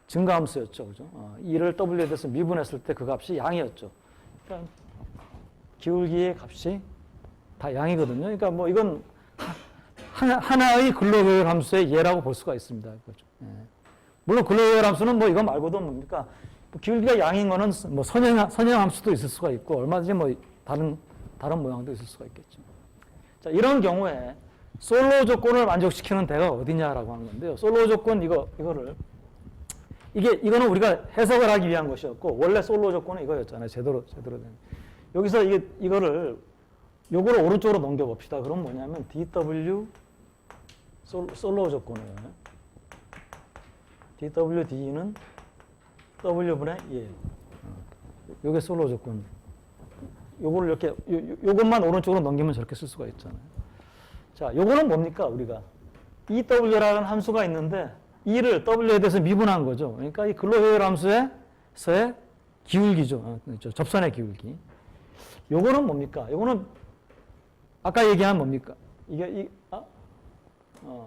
A: 증가함수였죠. 그죠? E를 W에 대해서 미분했을 때 그 값이 양이었죠. 그러니까 기울기의 값이 다 양이거든요. 그러니까 뭐 이건 하나의 근로효율 함수의 예라고 볼 수가 있습니다. 그렇죠? 예. 물론 근로효율 함수는 뭐 이거 말고도 뭡니까? 기울기가 양인 거는 뭐 선형 함수도 있을 수가 있고 얼마든지 뭐 다른 모양도 있을 수가 있겠죠. 자, 이런 경우에 솔로 조건을 만족시키는 데가 어디냐라고 하는 건데요. 솔로 조건 이거는 우리가 해석을 하기 위한 것이었고 원래 솔로 조건은 이거였잖아요. 제대로 된. 여기서 요거를 오른쪽으로 넘겨 봅시다. 그럼 뭐냐면 dW 솔로 조건이에요. dW d는 W분의 1. 요게 솔로 조건. 요거를 이렇게 요것만 오른쪽으로 넘기면 저렇게 쓸 수가 있잖아요. 자, 요거는 뭡니까? 우리가 EW라는 함수가 있는데 E를 W에 대해서 미분한 거죠. 그러니까 이 근로효율 함수에서의 기울기죠. 접선의 기울기. 요거는 뭡니까? 요거는 아까 얘기한 뭡니까?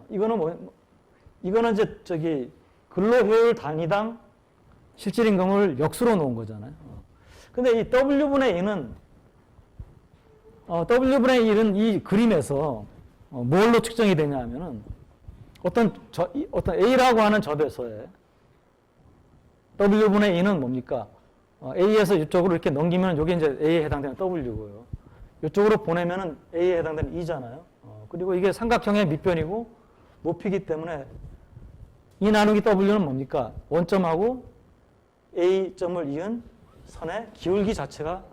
A: 이거는 이제 근로효율 단위당 실질임금을 역수로 놓은 거잖아요. 근데 이 W분의 1은 이 그림에서 뭘로 측정이 되냐 하면은 어떤 A라고 하는 접에서의 W분의 2는 뭡니까? A에서 이쪽으로 이렇게 넘기면 이게 이제 A에 해당되는 W고요. 이쪽으로 보내면은 A에 해당되는 2잖아요. 그리고 이게 삼각형의 밑변이고 높이기 때문에 2 나누기 W는 뭡니까? 원점하고 A점을 이은 선의 기울기 자체가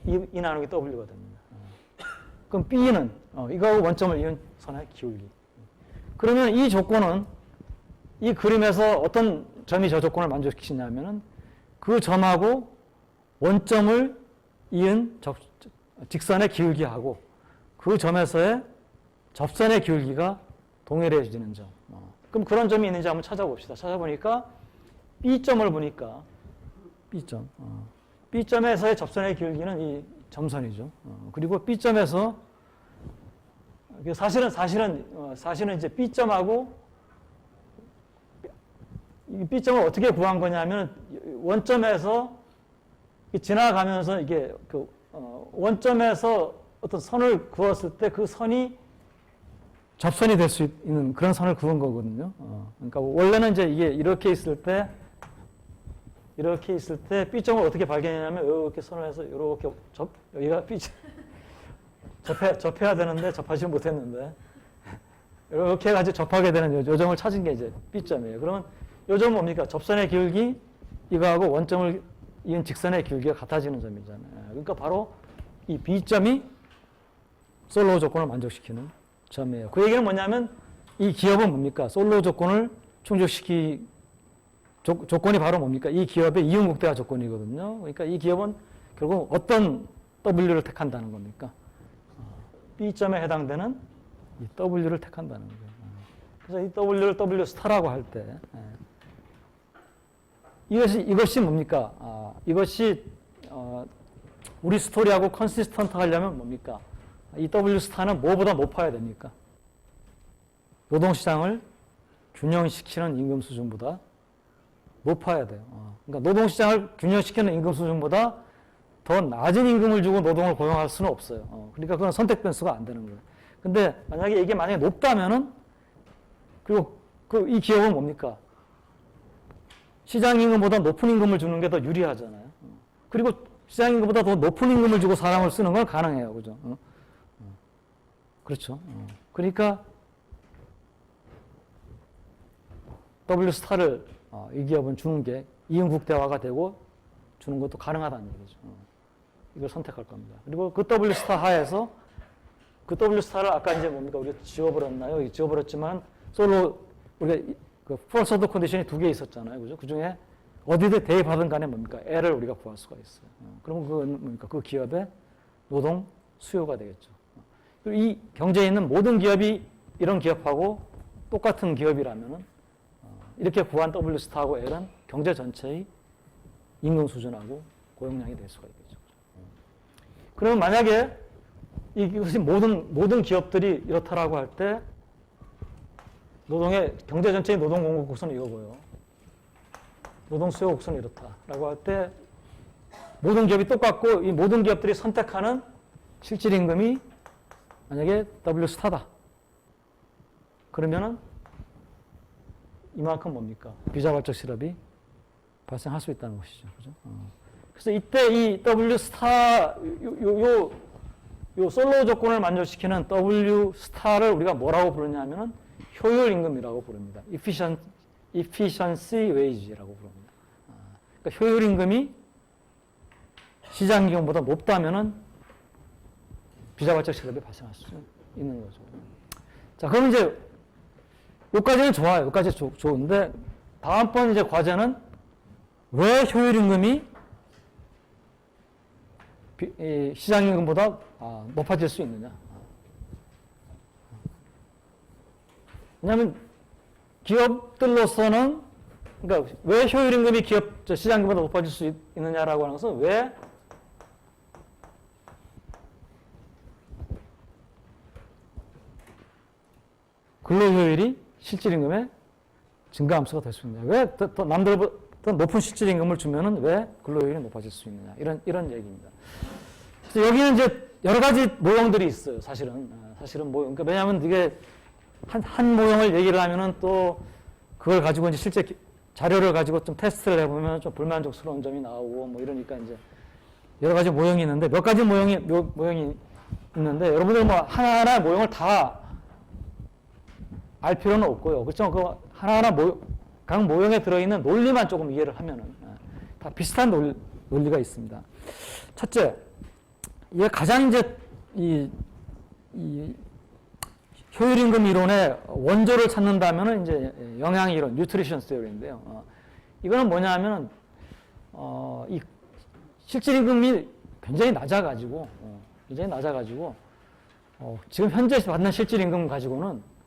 A: 2 나누기 W가 됩니다. 그럼 B는 이거하고 원점을 이은 선의 기울기. 그러면 이 조건은 이 그림에서 어떤 점이 저 조건을 만족시키냐면은 그 점하고 원점을 이은 직선의 기울기하고 그 점에서의 접선의 기울기가 동일해지는 점. 그럼 그런 점이 있는지 한번 찾아봅시다. 찾아보니까 B점을 보니까 B점에서의 접선의 기울기는 이 점선이죠. 그리고 B점에서 사실은 이제 B점하고 이 B점을 어떻게 구한 거냐면 원점에서 지나가면서 이게 원점에서 어떤 선을 그었을 때 그 선이 접선이 될 수 있는 그런 선을 그은 거거든요. 그러니까 원래는 이제 이게 이렇게 있을 때 B점을 어떻게 발견했냐면 이렇게 선을 해서 이렇게 여기가 B점 접해야 되는데 접하지 못했는데 이렇게 해가지고 접하게 되는 요점을 찾은 게 이제 B점이에요. 그러면 요점은 뭡니까? 접선의 기울기 이거하고 원점을 이은 직선의 기울기가 같아지는 점이잖아요. 그러니까 바로 이 B점이 솔로 조건을 만족시키는 점이에요. 그 얘기는 뭐냐면 이 기업은 뭡니까? 솔로 조건을 조건이 바로 뭡니까? 이 기업의 이윤국대화 조건이거든요. 그러니까 이 기업은 결국 어떤 W를 택한다는 겁니까? B점에 해당되는 이 W를 택한다는 거예요. 그래서 이 W를 W 스타라고 할 때 이것이 뭡니까? 이것이 우리 스토리하고 컨시스턴트 하려면 뭡니까? 이 W 스타는 뭐보다 높아야 됩니까? 노동시장을 균형시키는 임금 수준보다 높아야 돼요. 그러니까 노동시장을 균형시키는 임금 수준보다 더 낮은 임금을 주고 노동을 고용할 수는 없어요. 그러니까 그건 선택 변수가 안 되는 거예요. 근데 만약에 이게 높다면은 그리고 이 기업은 뭡니까? 시장 임금보다 높은 임금을 주는 게 더 유리하잖아요. 그리고 시장 임금보다 더 높은 임금을 주고 사람을 쓰는 건 가능해요. 그죠? 그렇죠. 그러니까 W 스타를 이 기업은 주는 게 이윤국대화가 되고 주는 것도 가능하다는 얘기죠. 이걸 선택할 겁니다. 그리고 그 W 스타 하에서 그 W 스타를 아까 이제 뭡니까? 우리가 지워버렸나요? 지워버렸지만 우리가 그 펄서드 컨디션이 2개 있었잖아요. 그죠? 그 중에 어디든 대입하든 간에 뭡니까? L을 우리가 구할 수가 있어요. 그러면 그건 뭡니까? 그 기업의 노동 수요가 되겠죠. 그리고 이 경제에 있는 모든 기업이 이런 기업하고 똑같은 기업이라면은 이렇게 구한 W 스타하고 L은 경제 전체의 임금 수준하고 고용량이 될 수가 있겠죠. 그러면 만약에 이것이 모든 기업들이 이렇다라고 할 때 경제 전체의 노동 공급 곡선은 이거고요. 노동 수요 곡선은 이렇다라고 할 때 모든 기업이 똑같고 이 모든 기업들이 선택하는 실질 임금이 만약에 W 스타다. 그러면은 이만큼 뭡니까? 비자발적 실업이 발생할 수 있다는 것이죠. 그죠? 그래서 이때 이 W 스타, 요 솔로 조건을 만족시키는 W 스타를 우리가 뭐라고 부르냐 하면은 효율 임금이라고 부릅니다. efficiency wage라고 부릅니다. 그러니까 효율 임금이 시장 임금보다 높다면은 비자발적 실업이 발생할 수 있는 거죠. 자, 그럼 이제 여기까지는 좋아요. 여기까지 좋은데 다음번 이제 과제는 왜 효율 임금이 시장 임금보다 높아질 수 있느냐. 왜냐하면 기업들로서는 그러니까 왜 효율 임금이 시장 임금보다 높아질 수 있느냐라고 하는 것은 왜 근로효율이 실질임금의 증가함수가 될 수 있느냐. 왜 더 남들보다 높은 실질임금을 주면은 왜 근로효율이 높아질 수 있느냐. 이런 얘기입니다. 그래서 여기는 이제 여러 가지 모형들이 있어요. 사실은 모형. 그러니까 왜냐하면 이게 한 모형을 얘기를 하면은 또 그걸 가지고 이제 실제 자료를 가지고 좀 테스트를 해보면 좀 불만족스러운 점이 나오고 뭐 이러니까 이제 여러 가지 모형이 있는데 몇 가지 모형이 있는데 여러분들 뭐 하나하나 모형을 다 알 필요는 없고요. 그렇죠? 그 하나하나 각 모형에 들어있는 논리만 조금 이해를 하면은 다 비슷한 논리가 있습니다. 첫째, 이게 가장 이제 이 효율임금 이론의 원조를 찾는다면은 이제 영양이론, 뉴트리션 스토리인데요. 이거는 뭐냐 하면은 이 실질임금이 굉장히 낮아가지고 지금 현재 받는 실질임금 가지고는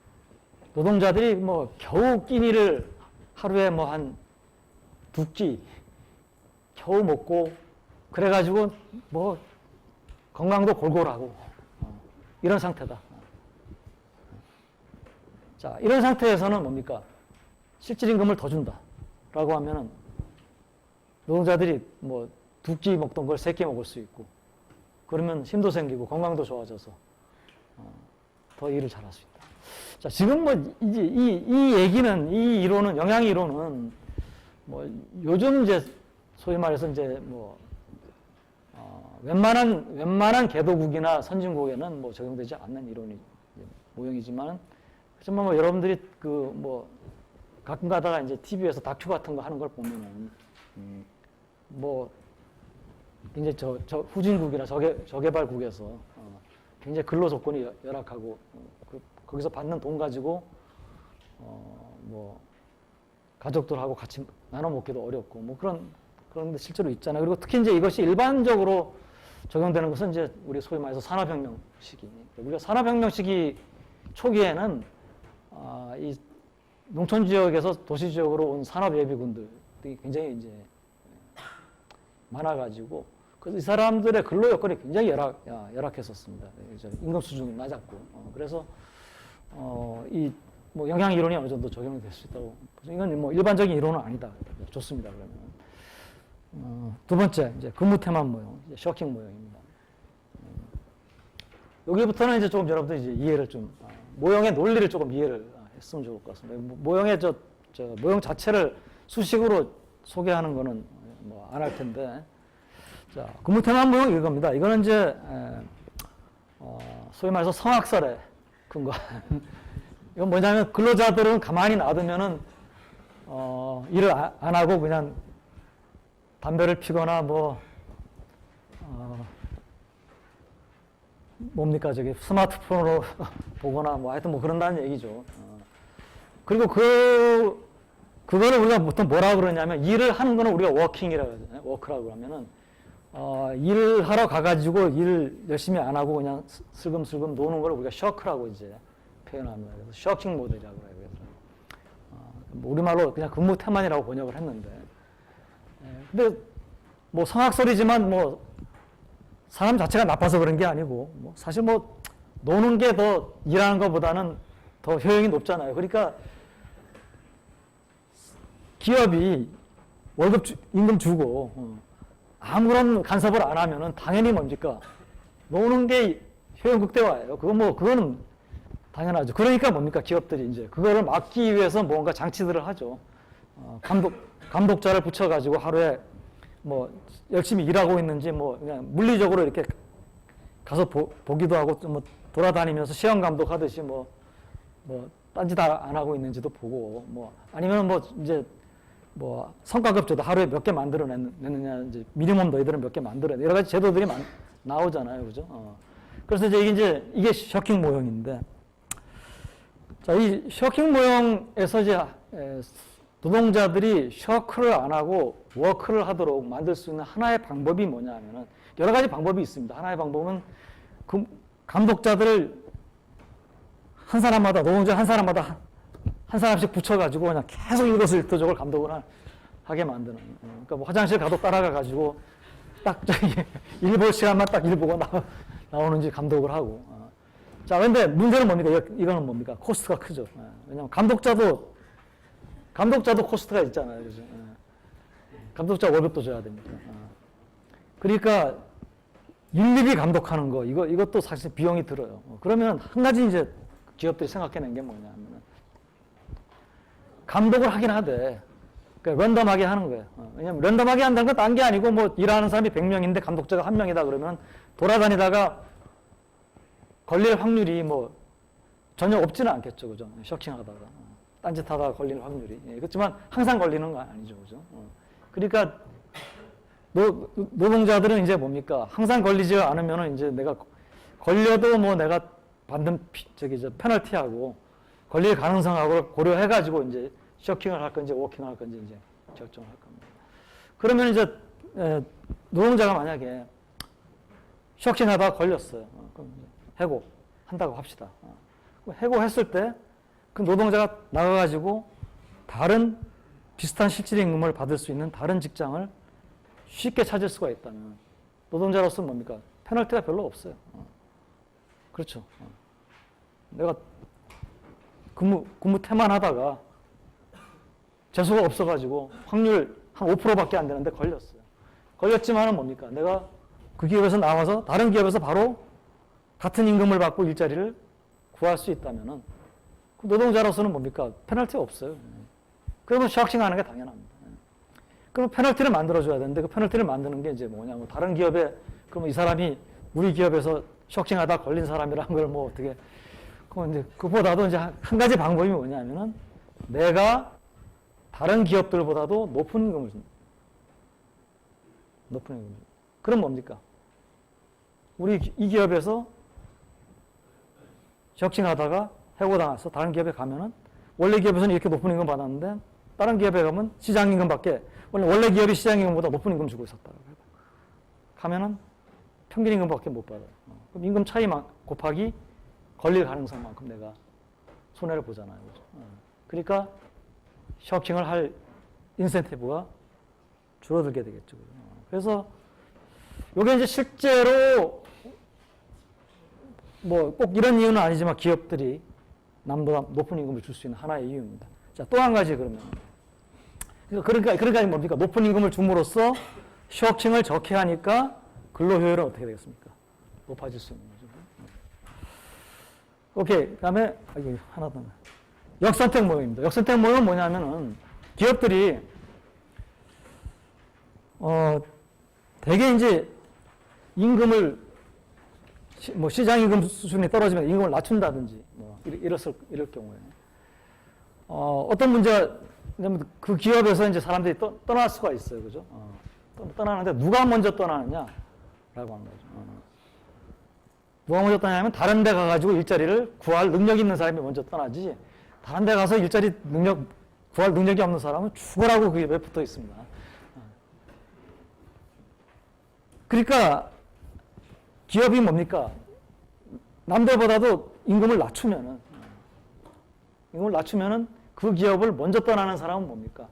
A: 노동자들이 뭐 겨우 끼니를 하루에 뭐 한 2끼 겨우 먹고 그래가지고 뭐 건강도 골골하고 이런 상태다. 자, 이런 상태에서는 뭡니까? 실질임금을 더 준다라고 하면은 노동자들이 뭐 2끼 먹던 걸 3끼 먹을 수 있고 그러면 힘도 생기고 건강도 좋아져서 더 일을 잘할 수 있다. 자, 지금 뭐 이제 이 얘기는 이 이론은 영양 이론은 뭐 요즘 이제 소위 말해서 이제 뭐 웬만한 개도국이나 선진국에는 뭐 적용되지 않는 이론이 모형이지만 하지만 뭐 여러분들이 그 뭐 가끔 가다가 이제 TV에서 다큐 같은 거 하는 걸 보면은 뭐 이제 저 후진국이나 저개발국에서 굉장히 근로 조건이 열악하고 거기서 받는 돈 가지고 뭐 가족들하고 같이 나눠 먹기도 어렵고 뭐 그런데 실제로 있잖아요. 그리고 특히 이제 이것이 일반적으로 적용되는 것은 이제 우리 소위 말해서 산업혁명 시기. 우리가 산업혁명 시기 초기에는 이 농촌 지역에서 도시 지역으로 온 산업 예비군들이 굉장히 이제 많아가지고 그래서 이 사람들의 근로 여건이 굉장히 열악했었습니다. 임금 수준이 낮았고 그래서 이 뭐 영향 이론이 어느 정도 적용이 될 수 있다고. 이건 뭐 일반적인 이론은 아니다. 좋습니다. 그러면 두 번째 이제 근무 태만 모형, 이제 쇼킹 모형입니다. 여기부터는 이제 조금 여러분들 이제 이해를 좀 모형의 논리를 조금 이해를 했으면 좋을 것 같습니다. 모형의 모형 자체를 수식으로 소개하는 거는 뭐 안 할 텐데. 자, 근무 태만 모형 이겁니다. 이거는 이제 소위 말해서 성악설에 근거한. 이건 뭐냐면 근로자들은 가만히 놔두면은 일을 안 하고 그냥 담배를 피거나 뭐 뭡니까 저기 스마트폰으로 보거나 뭐 하여튼 뭐 그런다는 얘기죠. 그리고 그거를 우리가 보통 뭐라 그러냐면 일을 하는 거는 우리가 워킹이라고 하잖아요. 워크라고 하면은 일을 하러 가가지고 일을 열심히 안 하고 그냥 슬금슬금 노는 걸 우리가 셔크라고 이제 표현합니다. 그래서 쇼킹 모델이라고 해요. 우리말로 그냥 근무 태만이라고 번역을 했는데, 근데 뭐 성악설이지만 뭐 사람 자체가 나빠서 그런 게 아니고, 뭐 사실 뭐 노는 게 더 일하는 것보다는 더 효용이 높잖아요. 그러니까 기업이 월급 임금 주고 아무런 간섭을 안 하면은 당연히 뭡니까? 노는 게 효용 극대화예요. 그거는 당연하죠. 그러니까 뭡니까? 기업들이 이제 그거를 막기 위해서 뭔가 장치들을 하죠. 감독자를 붙여가지고 하루에 뭐 열심히 일하고 있는지 뭐 그냥 물리적으로 이렇게 가서 보기도 하고 뭐 돌아다니면서 시험 감독하듯이 뭐 딴짓 안 하고 있는지도 보고 뭐 아니면 뭐 이제 뭐 성과급제도 하루에 몇 개 만들어내느냐 이제 미니멈 너희들은 몇 개 만들어내 여러 가지 제도들이 나오잖아요, 그죠? 그래서 이게 쇼킹 모형인데. 자, 이 쇼킹 모형에서 이제 노동자들이 쇼크를 안 하고 워크를 하도록 만들 수 있는 하나의 방법이 뭐냐 하면은 여러 가지 방법이 있습니다. 하나의 방법은 그 감독자들을 한 사람마다 노동자 한 사람마다 한 사람씩 붙여가지고 그냥 계속 일거수일투족을 감독을 하게 만드는. 그러니까 뭐 화장실 가도 따라가가지고 딱 저기 일 볼 시간만 딱 일 보고 나오는지 감독을 하고. 자, 근데 문제는 뭡니까? 이거는 뭡니까? 코스트가 크죠. 왜냐면 감독자도 코스트가 있잖아요. 그죠? 감독자 월급도 줘야 됩니다. 그러니까 일일이 감독하는 거, 이것도 사실 비용이 들어요. 그러면 한 가지 이제 기업들이 생각해낸 게 뭐냐 하면은 감독을 하긴 하되, 그러니까 랜덤하게 하는 거예요. 왜냐면 랜덤하게 한다는 건 딴 게 아니고 뭐 일하는 사람이 100명인데 감독자가 1명이다 그러면 돌아다니다가 걸릴 확률이 뭐 전혀 없지는 않겠죠, 그죠? 쇼킹하다가 딴짓하다가 걸리는 확률이. 그렇지만 항상 걸리는 건 아니죠, 그죠? 그러니까 노동자들은 이제 뭡니까? 항상 걸리지 않으면은 이제 내가 걸려도 뭐 내가 받는 페널티하고 걸릴 가능성하고 고려해가지고 이제 쇼킹을 할 건지 워킹을 할 건지 이제 결정을 할 겁니다. 그러면 이제 노동자가 만약에 쇼킹하다가 걸렸어요. 그럼 해고한다고 합시다. 해고했을 때 그 노동자가 나가가지고 다른 비슷한 실질 임금을 받을 수 있는 다른 직장을 쉽게 찾을 수가 있다면 노동자로서는 뭡니까? 페널티가 별로 없어요. 그렇죠. 내가 근무 태만하다가 재수가 없어가지고 확률 한 5%밖에 안 되는데 걸렸어요. 걸렸지만은 뭡니까? 내가 그 기업에서 나와서 다른 기업에서 바로 같은 임금을 받고 일자리를 구할 수 있다면은 그 노동자로서는 뭡니까? 페널티가 없어요. 그러면 쇼킹하는 게 당연합니다. 그럼 페널티를 만들어줘야 되는데 그 페널티를 만드는 게 이제 뭐냐면 다른 기업에 그러면 이 사람이 우리 기업에서 쇼킹하다 걸린 사람이라는 걸 뭐 어떻게 그럼 이제 그보다도 이제 한 가지 방법이 뭐냐면은 내가 다른 기업들보다도 높은 임금을 줍니다. 높은 임금을 줍니다. 그럼 뭡니까? 우리 이 기업에서 쇼킹하다가 해고당해서 다른 기업에 가면은 원래 기업에서는 이렇게 높은 임금 받았는데 다른 기업에 가면 시장 임금밖에 원래 기업이 시장 임금보다 높은 임금 주고 있었다고 해요. 가면은 평균 임금밖에 못 받아요. 그럼 임금 차이만 곱하기 걸릴 가능성만큼 내가 손해를 보잖아요. 그죠? 그러니까 쇼킹을 할 인센티브가 줄어들게 되겠죠. 그래서 이게 이제 실제로 뭐 꼭 이런 이유는 아니지만 기업들이 남보다 높은 임금을 줄 수 있는 하나의 이유입니다. 자, 또 한 가지 그러면. 그러니까 뭡니까? 높은 임금을 줌으로써 쇼킹을 적게 하니까 근로효율은 어떻게 되겠습니까? 높아질 수 있는 거죠. 오케이. 그 다음에, 하나 더. 역선택 모형입니다. 역선택 모형은 뭐냐면은 기업들이, 대개 이제 임금을, 뭐 시장 임금 수준이 떨어지면 임금을 낮춘다든지, 뭐, 이럴 경우에. 어떤 문제가, 그 기업에서 이제 사람들이 떠날 수가 있어요. 그죠? 떠나는데 누가 먼저 떠나느냐라고 하는 거죠. 누가 먼저 떠나냐면 다른 데 가가지고 일자리를 구할 능력이 있는 사람이 먼저 떠나지 다른 데 가서 일자리 구할 능력이 없는 사람은 죽으라고 그 기업에 붙어 있습니다. 그러니까 기업이 뭡니까? 남들보다도 임금을 낮추면은 그 기업을 먼저 떠나는 사람은 뭡니까?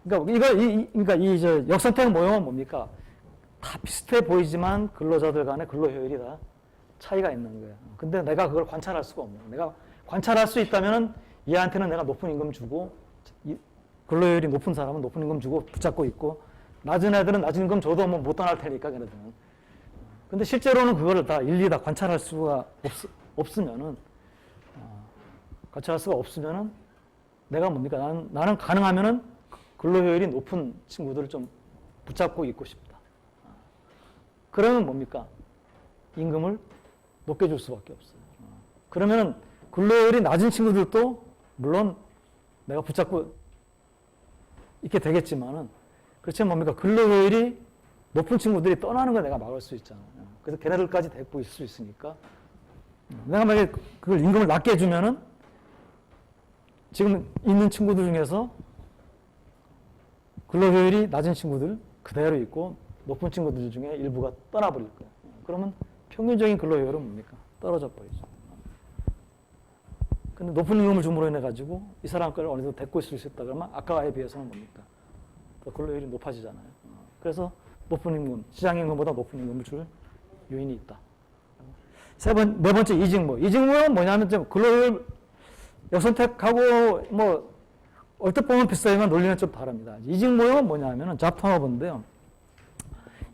A: 그러니까 이 역선택 모형은 뭡니까? 다 비슷해 보이지만 근로자들 간의 근로 효율이 다 차이가 있는 거예요. 근데 내가 그걸 관찰할 수가 없는 거예요. 내가 관찰할 수 있다면은 얘한테는 내가 높은 임금 주고 근로 효율이 높은 사람은 높은 임금 주고 붙잡고 있고 낮은 애들은 낮은 임금 줘도 뭐 못 떠날 테니까 걔네들은. 근데 실제로는 그거를 다 일일이 다 관찰할 수가 없으면은 내가 뭡니까? 나는 가능하면은 근로효율이 높은 친구들을 좀 붙잡고 있고 싶다. 그러면 뭡니까? 임금을 높게 줄 수밖에 없어요. 그러면은 근로효율이 낮은 친구들도 물론 내가 붙잡고 있게 되겠지만은 그렇지만 뭡니까? 근로효율이 높은 친구들이 떠나는 걸 내가 막을 수 있잖아요. 그래서 걔네들까지 데리고 있을 수 있으니까 내가 만약에 그걸 임금을 낮게 해주면은 지금 있는 친구들 중에서 근로효율이 낮은 친구들 그대로 있고 높은 친구들 중에 일부가 떠나버릴 거예요. 그러면 평균적인 근로효율은 뭡니까? 떨어져 버리죠. 근데 높은 임금을 줌으로 인해 가지고 이 사람 걸 어느 정도 데리고 있을 수 있다 그러면 아까에 비해서는 뭡니까? 더 근로효율이 높아지잖아요. 그래서 높은 임금, 시장 임금보다 높은 임금을 줄 요인이 있다. 네 번째 이직모형은 뭐냐면 좀 근로효율 역선택하고 뭐 얼핏 보면 비슷하지만 논리는 좀 다릅니다. 이직모형은 뭐냐면은 잡턴오버인데요.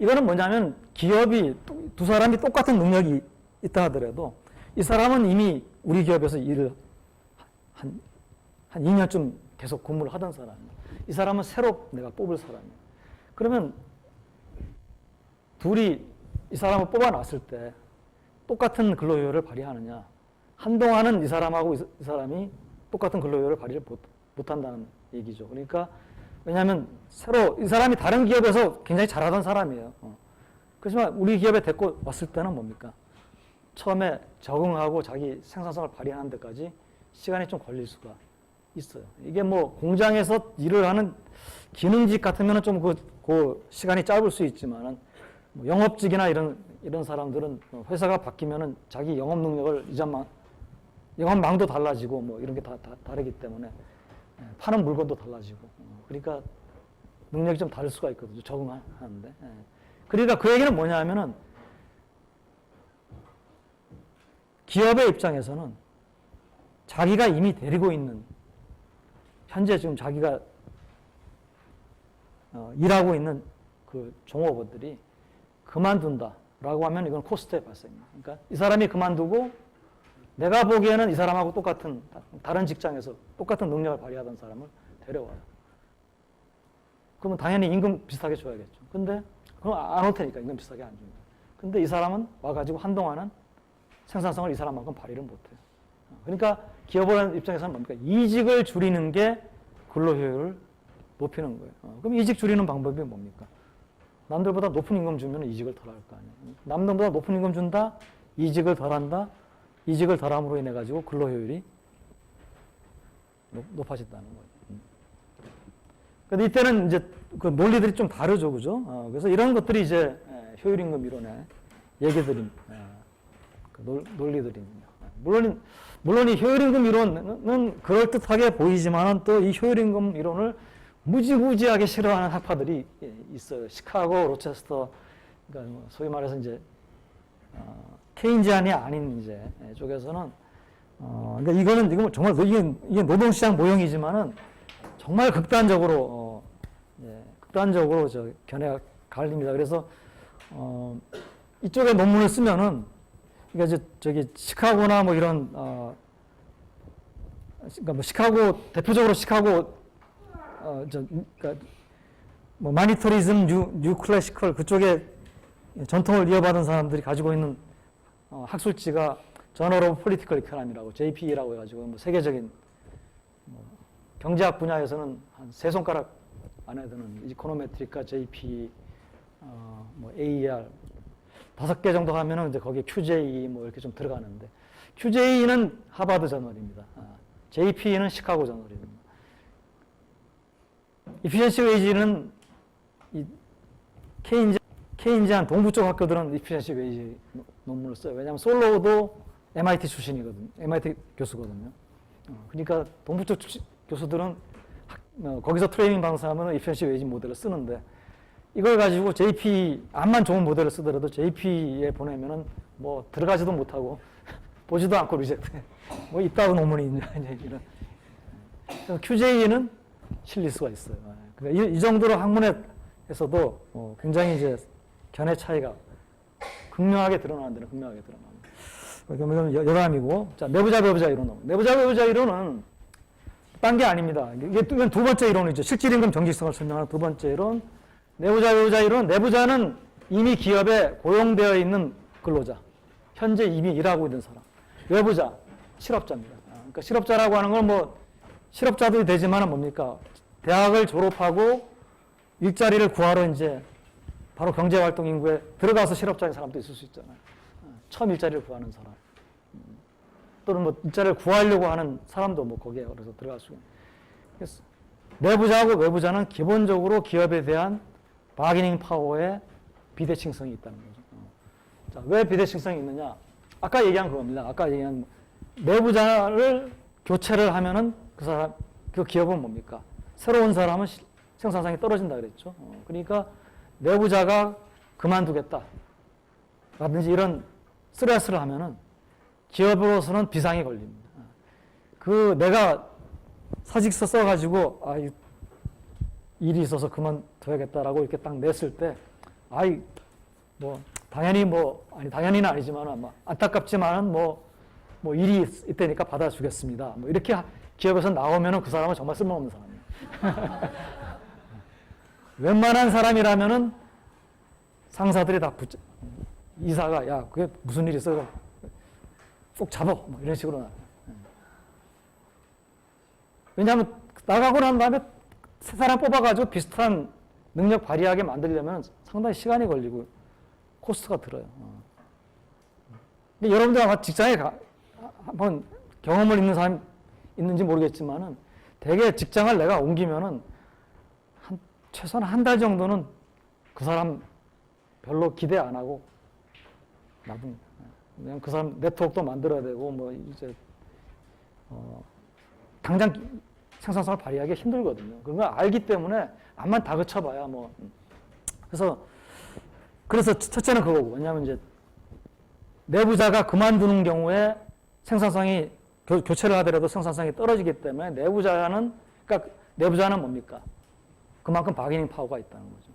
A: 이거는 뭐냐면 기업이 두 사람이 똑같은 능력이 있다 하더라도 이 사람은 이미 우리 기업에서 일을 한 2년쯤 계속 근무를 하던 사람이에요. 이 사람은 새로 내가 뽑을 사람이에요. 그러면 둘이 이 사람을 뽑아놨을 때 똑같은 근로효율을 발휘하느냐. 한동안은 이 사람하고 이 사람이 똑같은 근로효율을 발휘를 못한다는 얘기죠. 그러니까 왜냐하면 새로 이 사람이 다른 기업에서 굉장히 잘하던 사람이에요. 그렇지만 우리 기업에 데리고 왔을 때는 뭡니까? 처음에 적응하고 자기 생산성을 발휘하는 데까지 시간이 좀 걸릴 수가 있어요. 이게 뭐 공장에서 일을 하는 기능직 같으면 좀 그 시간이 짧을 수 있지만은 뭐 영업직이나 이런 사람들은 회사가 바뀌면은 자기 영업 능력을 영업망도 달라지고 뭐 이런 게 다 다르기 때문에 파는 물건도 달라지고 그러니까 능력이 좀 다를 수가 있거든요. 적응하는데. 그러니까 그 얘기는 뭐냐 하면은 기업의 입장에서는 자기가 이미 데리고 있는 현재 지금 자기가 일하고 있는 그 종업원들이 그만둔다라고 하면 이건 코스트의 발생입니다. 그러니까 이 사람이 그만두고 내가 보기에는 이 사람하고 똑같은 다른 직장에서 똑같은 능력을 발휘하던 사람을 데려와요. 그러면 당연히 임금 비슷하게 줘야겠죠. 근데 그럼 안 올 테니까 임금 비슷하게 안 줍니다. 근데 이 사람은 와가지고 한동안은 생산성을 이 사람만큼 발휘를 못해요. 그러니까 기업의 입장에서는 뭡니까? 이직을 줄이는 게 근로효율을 높이는 거예요. 그럼 이직 줄이는 방법이 뭡니까? 남들보다 높은 임금 주면 이직을 덜 할 거 아니에요. 남들보다 높은 임금 준다, 이직을 덜 한다. 이직을 덜함으로 인해 가지고 근로 효율이 높아진다는 거예요. 근데 이때는 이제 그 논리들이 좀 다르죠, 그죠? 그래서 이런 것들이 이제 효율임금 이론의 얘기들입니다. 그 논리들입니다. 물론 이 효율임금 이론은 그럴듯하게 보이지만은 또 이 효율임금 이론을 무지무지하게 싫어하는 학파들이 있어요. 시카고, 로체스터, 그러니까 뭐 소위 말해서 이제 케인지안이 아닌 이제 쪽에서는 그러니까 이건 정말 이게 노동시장 모형이지만은 정말 극단적으로 극단적으로 견해가 갈립니다. 그래서 이쪽에 논문을 쓰면은 그러니까 이제 저기 시카고나 뭐 이런 그러니까 뭐 시카고 대표적으로 시카고 그러니까 뭐 마니터리즘 뉴 클래시컬 그쪽에 전통을 이어받은 사람들이 가지고 있는 학술지가 저널 오브 폴리티컬 이코노미라고 JPE라고 해가지고 뭐 세계적인 뭐 경제학 분야에서는 한 세 손가락 안에 드는 이코노메트릭과 JPE, 뭐 AER 5개 정도 하면은 이제 거기에 QJE 뭐 이렇게 좀 들어가는데 QJE는 하버드 저널입니다. JPE는 시카고 저널입니다. 이피션시 웨이지는 이 케인지안 동부 쪽 학교들은 이피션시 웨이지 논문을 써요. 왜냐하면 솔로우도 MIT 출신이거든요. MIT 교수거든요. 그러니까 동부 쪽 교수들은 거기서 트레이닝 받은 사람은 이피션시 웨이지 모델을 쓰는데 이걸 가지고 JP 암만 좋은 모델을 쓰더라도 JP에 보내면은 뭐 들어가지도 못하고 보지도 않고 리젝트해. 뭐 이따위 논문이 있냐 이런. QJ는 실릴 수가 있어요. 그러니까 이 정도로 학문에서도 굉장히 이제 견해 차이가 극명하게 드러나는 데는 극명하게 드러납니다. 그러면 여담이고, 자 내부자 배우자 이론. 내부자 배우자 이론은 딴 게 아닙니다. 이건 두 번째 이론이죠. 실질임금 정직성을 설명하는 두 번째 이론. 내부자 배우자 이론. 내부자는 이미 기업에 고용되어 있는 근로자, 현재 이미 일하고 있는 사람. 외부자, 실업자입니다. 그러니까 실업자라고 하는 건 뭐 실업자도 되지만은 뭡니까? 대학을 졸업하고 일자리를 구하러 이제 바로 경제활동 인구에 들어가서 실업자인 사람도 있을 수 있잖아요. 처음 일자리를 구하는 사람. 또는 뭐 일자리를 구하려고 하는 사람도 뭐 거기에 그래서 들어갈 수 있는. 그래서 내부자하고 외부자는 기본적으로 기업에 대한 바기닝 파워에 비대칭성이 있다는 거죠. 자, 왜 비대칭성이 있느냐? 아까 얘기한 그겁니다. 아까 얘기한 내부자를 교체를 하면은 그 기업은 뭡니까? 새로운 사람은 생산성이 떨어진다 그랬죠. 그러니까 내부자가 그만두겠다. 라든지 이런 스트레스를 하면은 기업으로서는 비상이 걸립니다. 내가 사직서 써가지고, 일이 있어서 그만둬야겠다라고 이렇게 딱 냈을 때, 당연히는 아니지만, 안타깝지만은 일이 있다니까 받아주겠습니다. 뭐 이렇게 기업에서 나오면은 그 사람은 정말 쓸모없는 사람이에요. 웬만한 사람이라면은 상사들이 다 이사가, 야, 그게 무슨 일이 있어? 꼭 잡아. 뭐 이런 식으로 나와요. 왜냐하면 나가고 난 다음에 새 사람 뽑아가지고 비슷한 능력 발휘하게 만들려면 상당히 시간이 걸리고 코스트가 들어요. 근데 여러분들 아마 직장에 한번 경험을 있는 사람이 있는지 모르겠지만은 대개 직장을 내가 옮기면은 최소한 한 달 정도는 그 사람 별로 기대 안 하고 놔둡니다. 왜냐면 그 사람 네트워크도 만들어야 되고 뭐 이제 당장 생산성을 발휘하기 힘들거든요. 그런 걸 알기 때문에 암만 다그쳐봐야 뭐 그래서 첫째는 그거고. 왜냐하면 이제 내부자가 그만두는 경우에 생산성이 교체를 하더라도 생산성이 떨어지기 때문에 내부자는 뭡니까? 그만큼 바게닝 파워가 있다는 거죠.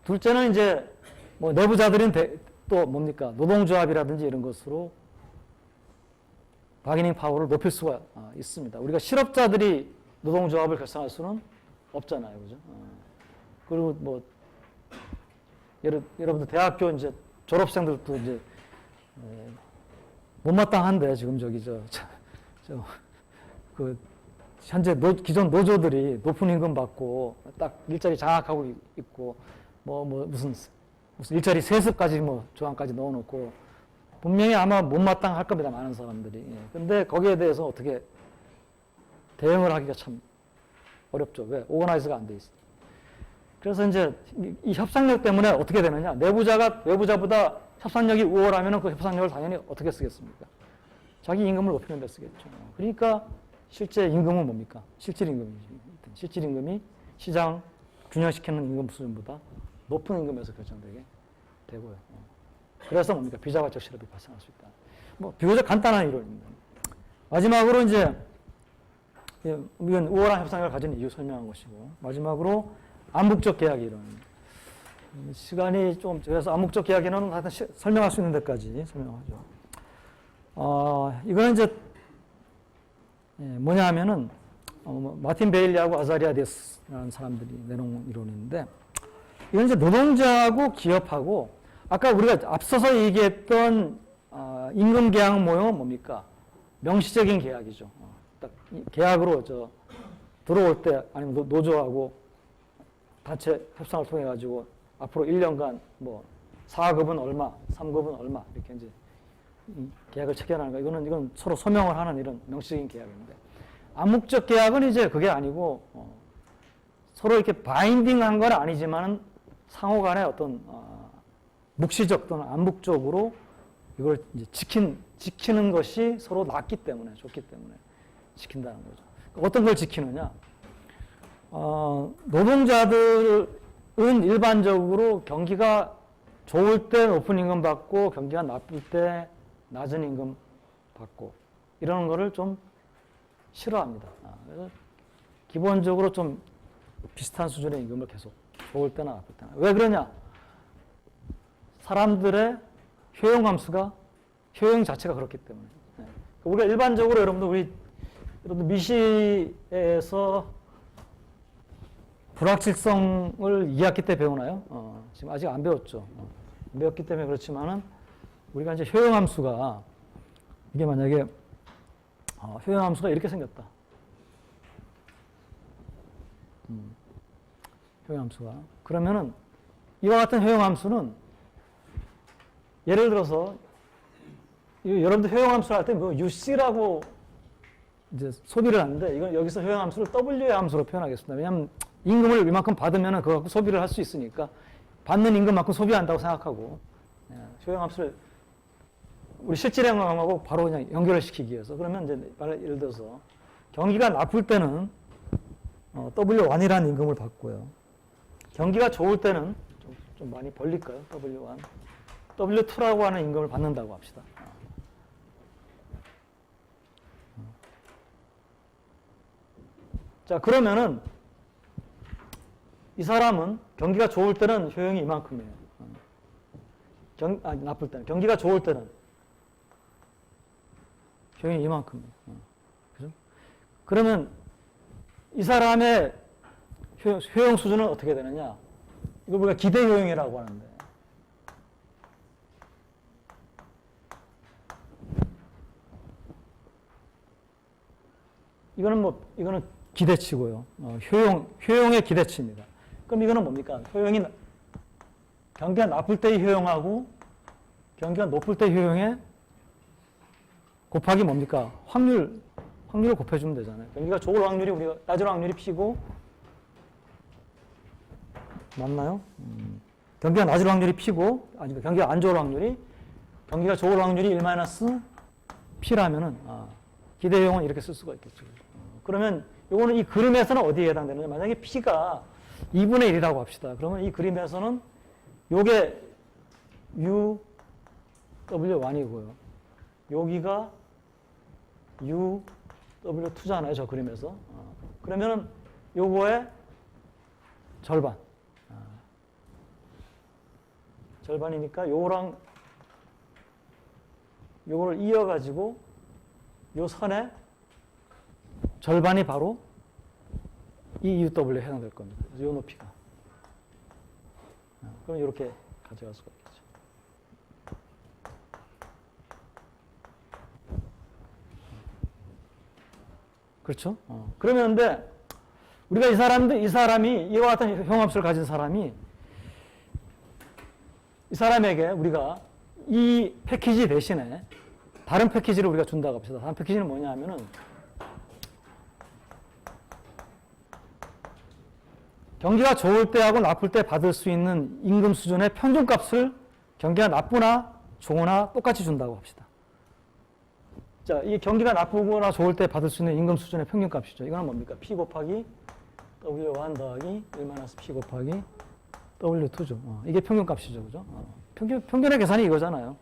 A: 둘째는 이제 뭐 내부자들은 또 뭡니까? 노동조합이라든지 이런 것으로 바게닝 파워를 높일 수가 있습니다. 우리가 실업자들이 노동조합을 결성할 수는 없잖아요, 그죠? 그리고 뭐 여러분들 대학교 이제 졸업생들도 이제 못마땅한데 지금 현재 기존 노조들이 높은 임금 받고 딱 일자리 장악하고 있고 무슨 일자리 세습까지 뭐 조항까지 넣어놓고 분명히 아마 못마땅할 겁니다. 많은 사람들이. 예. 근데 거기에 대해서 어떻게 대응을 하기가 참 어렵죠. 왜? 오거나이즈가 안 돼 있어요. 그래서 이제 이 협상력 때문에 어떻게 되느냐. 내부자가 외부자보다 협상력이 우월하면 그 협상력을 당연히 어떻게 쓰겠습니까? 자기 임금을 높이는 데 쓰겠죠. 그러니까 실제 임금은 뭡니까? 실질 임금이죠. 실질 임금이 시장 균형시키는 임금 수준보다 높은 임금에서 결정되게 되고요. 그래서 뭡니까? 비자발적 실업이 발생할 수 있다. 뭐 비교적 간단한 이론입니다. 마지막으로 이제 이건 우월한 협상력을 가진 이유 설명한 것이고, 마지막으로 암묵적 계약 이론. 시간이 좀 그래서 암묵적 계약에는 하여튼 설명할 수 있는 데까지 설명하죠. 이거는 이제 뭐냐 하면은 마틴 베일리하고 아자리아 데스라는 사람들이 내놓은 이론인데, 이건 이제 노동자하고 기업하고 아까 우리가 앞서서 얘기했던 임금 계약 모형은 뭡니까? 명시적인 계약이죠. 딱 계약으로 들어올 때 아니면 노조하고 단체 협상을 통해 가지고 앞으로 1년간 뭐 4급은 얼마, 3급은 얼마 이렇게 이제 계약을 체결하는 거. 이건 서로 서명을 하는 이런 명시적인 계약인데, 암묵적 계약은 이제 그게 아니고 서로 이렇게 바인딩한 건 아니지만 상호간에 어떤 묵시적 또는 암묵적으로 이걸 이제 지키는 것이 서로 낫기 때문에, 좋기 때문에 지킨다는 거죠. 어떤 걸 지키느냐? 노동자들은 일반적으로 경기가 좋을 때 높은 임금 받고 경기가 나쁠 때 낮은 임금 받고 이러는 거를 좀 싫어합니다. 그래서 기본적으로 좀 비슷한 수준의 임금을 계속 좋을 때나 나쁠 때나. 왜 그러냐? 사람들의 효용함수가 효용 자체가 그렇기 때문에. 우리가 일반적으로 여러분들 미시에서 불확실성을 2학기 때 배우나요? 지금 아직 안 배웠죠. 안 배웠기 때문에 그렇지만은 우리가 이제 효용함수가 이게 만약에 효용함수가 이렇게 생겼다. 효용함수가. 그러면은 이와 같은 효용함수는 예를 들어서 여러분들 효용함수를 할 때 뭐 UC라고 이제 소비를 하는데, 이건 여기서 효용함수를 W의 함수로 표현하겠습니다. 왜냐하면 임금을 이만큼 받으면 그거 갖고 소비를 할 수 있으니까 받는 임금만큼 소비한다고 생각하고, 효용함수를 우리 실질행함하고 바로 그냥 연결을 시키기 위해서. 그러면 이제 예를 들어서 경기가 나쁠 때는 W1이라는 임금을 받고요. 경기가 좋을 때는 좀 많이 벌릴까요? W1. W2라고 하는 임금을 받는다고 합시다. 자, 그러면은 이 사람은 경기가 좋을 때는 효용이 이만큼이에요. 나쁠 때는. 경기가 좋을 때는 효용이 이만큼이에요. 그죠? 그러면 이 사람의 효용 수준은 어떻게 되느냐? 이걸 우리가 기대 효용이라고 하는데, 이거는 기대치고요. 효용의 기대치입니다. 그럼 이거는 뭡니까? 경기가 나쁠 때의 효용하고 경기가 높을 때의 효용에 곱하기 뭡니까? 확률을 곱해주면 되잖아요. 경기가 좋을 확률이 우리가 낮을 확률이 P고, 맞나요? 경기가 낮을 확률이 P고, 아니 경기가 안 좋을 확률이, 경기가 좋을 확률이 1-P라면은 기대효용은 이렇게 쓸 수가 있겠죠. 그러면 요거는 이 그림에서는 어디에 해당되느냐? 만약에 P가 2분의 1이라고 합시다. 그러면 이 그림에서는 요게 UW1이고요. 여기가 UW2잖아요. 저 그림에서. 그러면은 요거의 절반. 절반이니까 요거랑 요거를 이어가지고 요 선의 절반이 바로 이 UW에 해당될 겁니다. 그래서 요 높이가. 그럼 이렇게 가져갈 수가 있겠죠. 그렇죠? 그러면 근데 우리가 이 사람이 이와 같은 형합수를 가진 사람이 이 사람에게 우리가 이 패키지 대신에 다른 패키지를 우리가 준다고 합시다. 다른 패키지는 뭐냐 하면은 경기가 좋을 때하고 나쁠 때 받을 수 있는 임금 수준의 평균값을 경기가 나쁘나 좋으나 똑같이 준다고 합시다. 자, 이 경기가 나쁘거나 좋을 때 받을 수 있는 임금 수준의 평균값이죠. 이거는 뭡니까? P 곱하기 W1 더하기 1-P 곱하기 W2죠. 이게 평균값이죠. 그죠? 평균의 계산이 이거잖아요.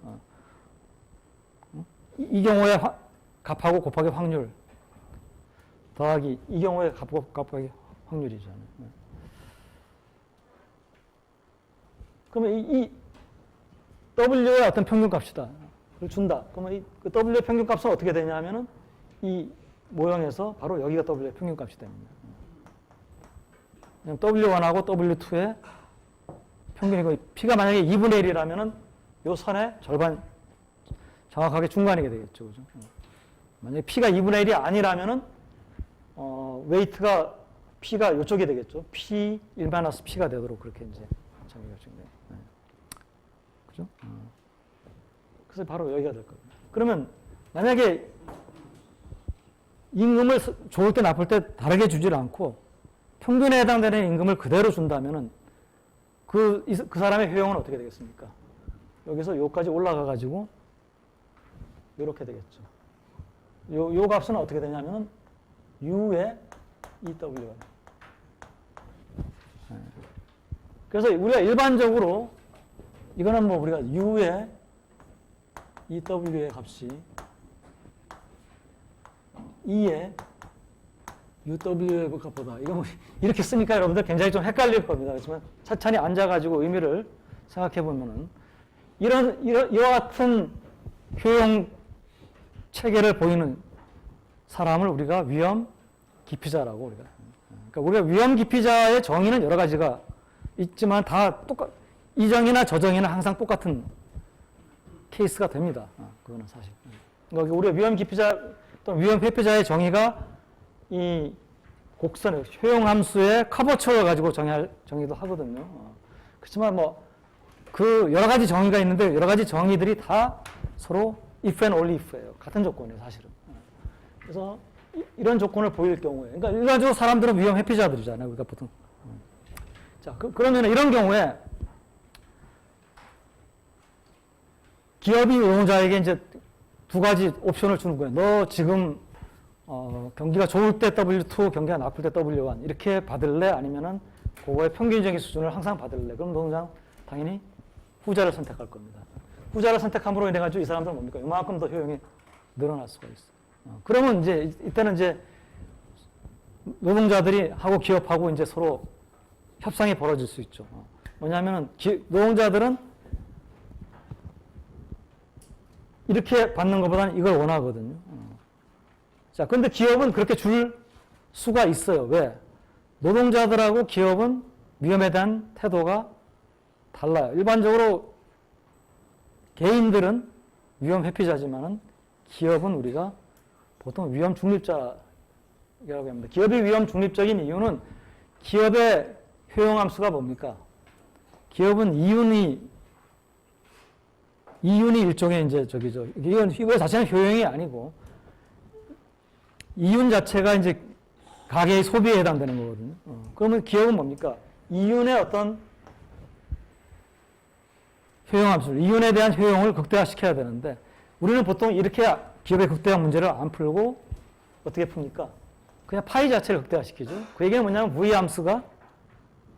A: 이 경우에 값하고 곱하기 확률 더하기 이 경우에 곱하기 확률이잖아요. 그러면 이 W의 어떤 평균값이다. 를 준다. 그러면 그 W의 평균값은 어떻게 되냐 하면은 이 모형에서 바로 여기가 W의 평균값이 됩니다. W1하고 W2의 평균이고 P가 만약에 2분의 1이라면은 요 선의 절반 정확하게 중간이게 되겠죠. 그죠? 만약에 P가 2분의 1이 아니라면은 웨이트가 P가 요쪽이 되겠죠. P 1-P가 되도록 그렇게 이제 정의가 중요해요. 그죠? 그래서 바로 여기가 될 겁니다. 그러면 만약에 임금을 좋을 때 나쁠 때 다르게 주질 않고 평균에 해당되는 임금을 그대로 준다면은 그 사람의 효용은 어떻게 되겠습니까? 여기서 요까지 올라가 가지고 이렇게 되겠죠. 요 값은 어떻게 되냐면은 U의 EW가. 그래서 우리가 일반적으로 이거는 뭐 우리가 U의 EW의 값이 E의 UW의 값보다 이거 뭐 이렇게 쓰니까 여러분들 굉장히 좀 헷갈릴 겁니다. 그렇지만 차차히 앉아가지고 의미를 생각해 보면은 이와 같은 효용 체계를 보이는 사람을 우리가 위험 기피자라고 우리가. 그러니까 우리가 위험 기피자의 정의는 여러 가지가 있지만 다 이 정의나 저 정의는 항상 똑같은 케이스가 됩니다. 그거는 사실. 그러니까 우리가 위험 기피자 또는 위험 회피자의 정의가 이 곡선의 효용함수의 커버처를 가지고 정의도 하거든요. 그렇지만 뭐 그 여러 가지 정의가 있는데 여러 가지 정의들이 다 서로 if and only if예요. 같은 조건이에요, 사실은. 그래서 이런 조건을 보일 경우에, 그러니까 일반적으로 사람들은 위험 회피자들이잖아요, 우리가 보통. 자, 그러면 이런 경우에 기업이 노동자에게 이제 두 가지 옵션을 주는 거예요. 너 지금 경기가 좋을 때 W2, 경기가 나쁠 때 W1 이렇게 받을래? 아니면은 그거의 평균적인 수준을 항상 받을래? 그럼 노동자는 당연히 후자를 선택할 겁니다. 후자를 선택함으로 인해 가지고 이 사람들은 뭡니까? 이만큼 더 효용이 늘어날 수가 있어요. 그러면 이제 이때는 이제 노동자들이 하고 기업하고 이제 서로 협상이 벌어질 수 있죠. 뭐냐면은 노동자들은 이렇게 받는 것보다는 이걸 원하거든요. 자, 근데 기업은 그렇게 줄 수가 있어요. 왜? 노동자들하고 기업은 위험에 대한 태도가 달라요. 일반적으로 개인들은 위험 회피자지만은 기업은 우리가 보통 위험 중립자라고 합니다. 기업이 위험 중립적인 이유는 기업의 효용함수가 뭡니까? 기업은 이윤이 일종의 이제 이거 자체는 효용이 아니고 이윤 자체가 이제 가계의 소비에 해당되는 거거든요. 그러면 기업은 뭡니까? 이윤의 어떤 효용함수를, 이윤에 대한 효용을 극대화시켜야 되는데 우리는 보통 이렇게 기업의 극대화 문제를 안 풀고 어떻게 풉니까? 그냥 파이 자체를 극대화시키죠. 그 얘기는 뭐냐면 V함수가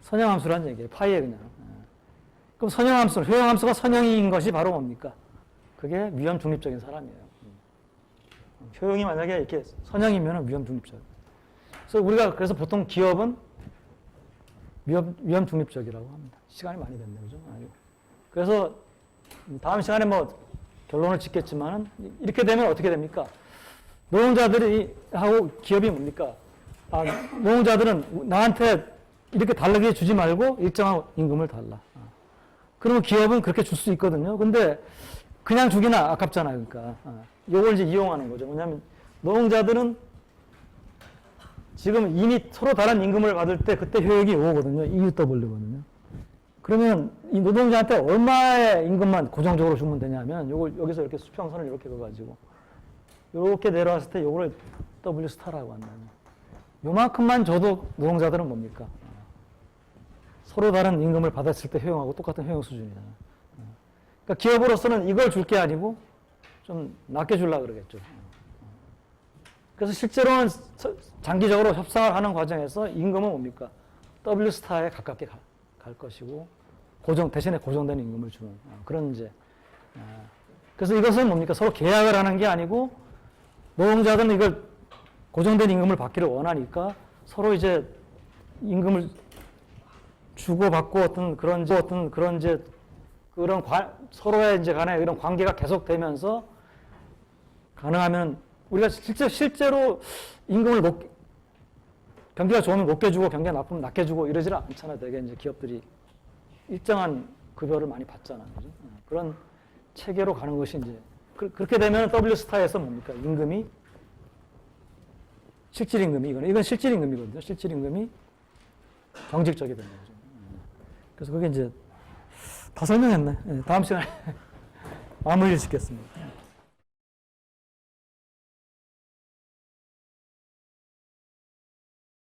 A: 선형함수라는 얘기예요. 파이에 그냥. 그럼 선형함수, 효용함수가 선형인 것이 바로 뭡니까? 그게 위험 중립적인 사람이에요. 효용이 만약에 이렇게 선형이면 위험 중립적. 그래서 우리가 그래서 보통 기업은 위험 중립적이라고 합니다. 시간이 많이 됐네요. 그죠? 그래서 다음 시간에 뭐 결론을 짓겠지만은 이렇게 되면 어떻게 됩니까? 노동자들이 하고 기업이 뭡니까? 노동자들은 나한테 이렇게 다르게 주지 말고 일정한 임금을 달라. 그러면 기업은 그렇게 줄 수 있거든요. 근데 그냥 주기는 아깝잖아요. 그러니까 요걸 이제 이용하는 거죠. 왜냐하면 노동자들은 지금 이미 서로 다른 임금을 받을 때 그때 효용이 오거든요. EUW거든요. 그러면 이 노동자한테 얼마의 임금만 고정적으로 주면 되냐면 요걸 여기서 이렇게 수평선을 이렇게 그어가지고 이렇게 내려왔을 때 요거를 W 스타라고 한다면 요만큼만 줘도 노동자들은 뭡니까? 서로 다른 임금을 받았을 때 효용하고 똑같은 효용 수준이잖아요. 그러니까 기업으로서는 이걸 줄 게 아니고 좀 낮게 주려고 그러겠죠. 그래서 실제로는 장기적으로 협상을 하는 과정에서 임금은 뭡니까? W 스타에 가깝게 갈 것이고 대신에 고정된 임금을 주는 그런 이제 그래서 이것은 뭡니까? 서로 계약을 하는 게 아니고 노동자들은 이걸 고정된 임금을 받기를 원하니까 서로 이제 임금을 주고받고 어떤 그런 이제 그런 서로의 이제 간에 이런 관계가 계속되면서 가능하면 우리가 실제로 임금을 경기가 좋으면 높게 주고 경기가 나쁘면 낮게 주고 이러지는 않잖아요. 되게 이제 기업들이 일정한 급여를 많이 받잖아요. 그죠? 그런 체계로 가는 것이 이제 그렇게 되면 W 스타에서 뭡니까? 임금이 실질 임금이 이건 실질 임금이거든요. 실질 임금이 정직적이 되는 거죠. 그래서 그게 이제 다 설명했네. 다음 시간에 마무리를 짓겠습니다.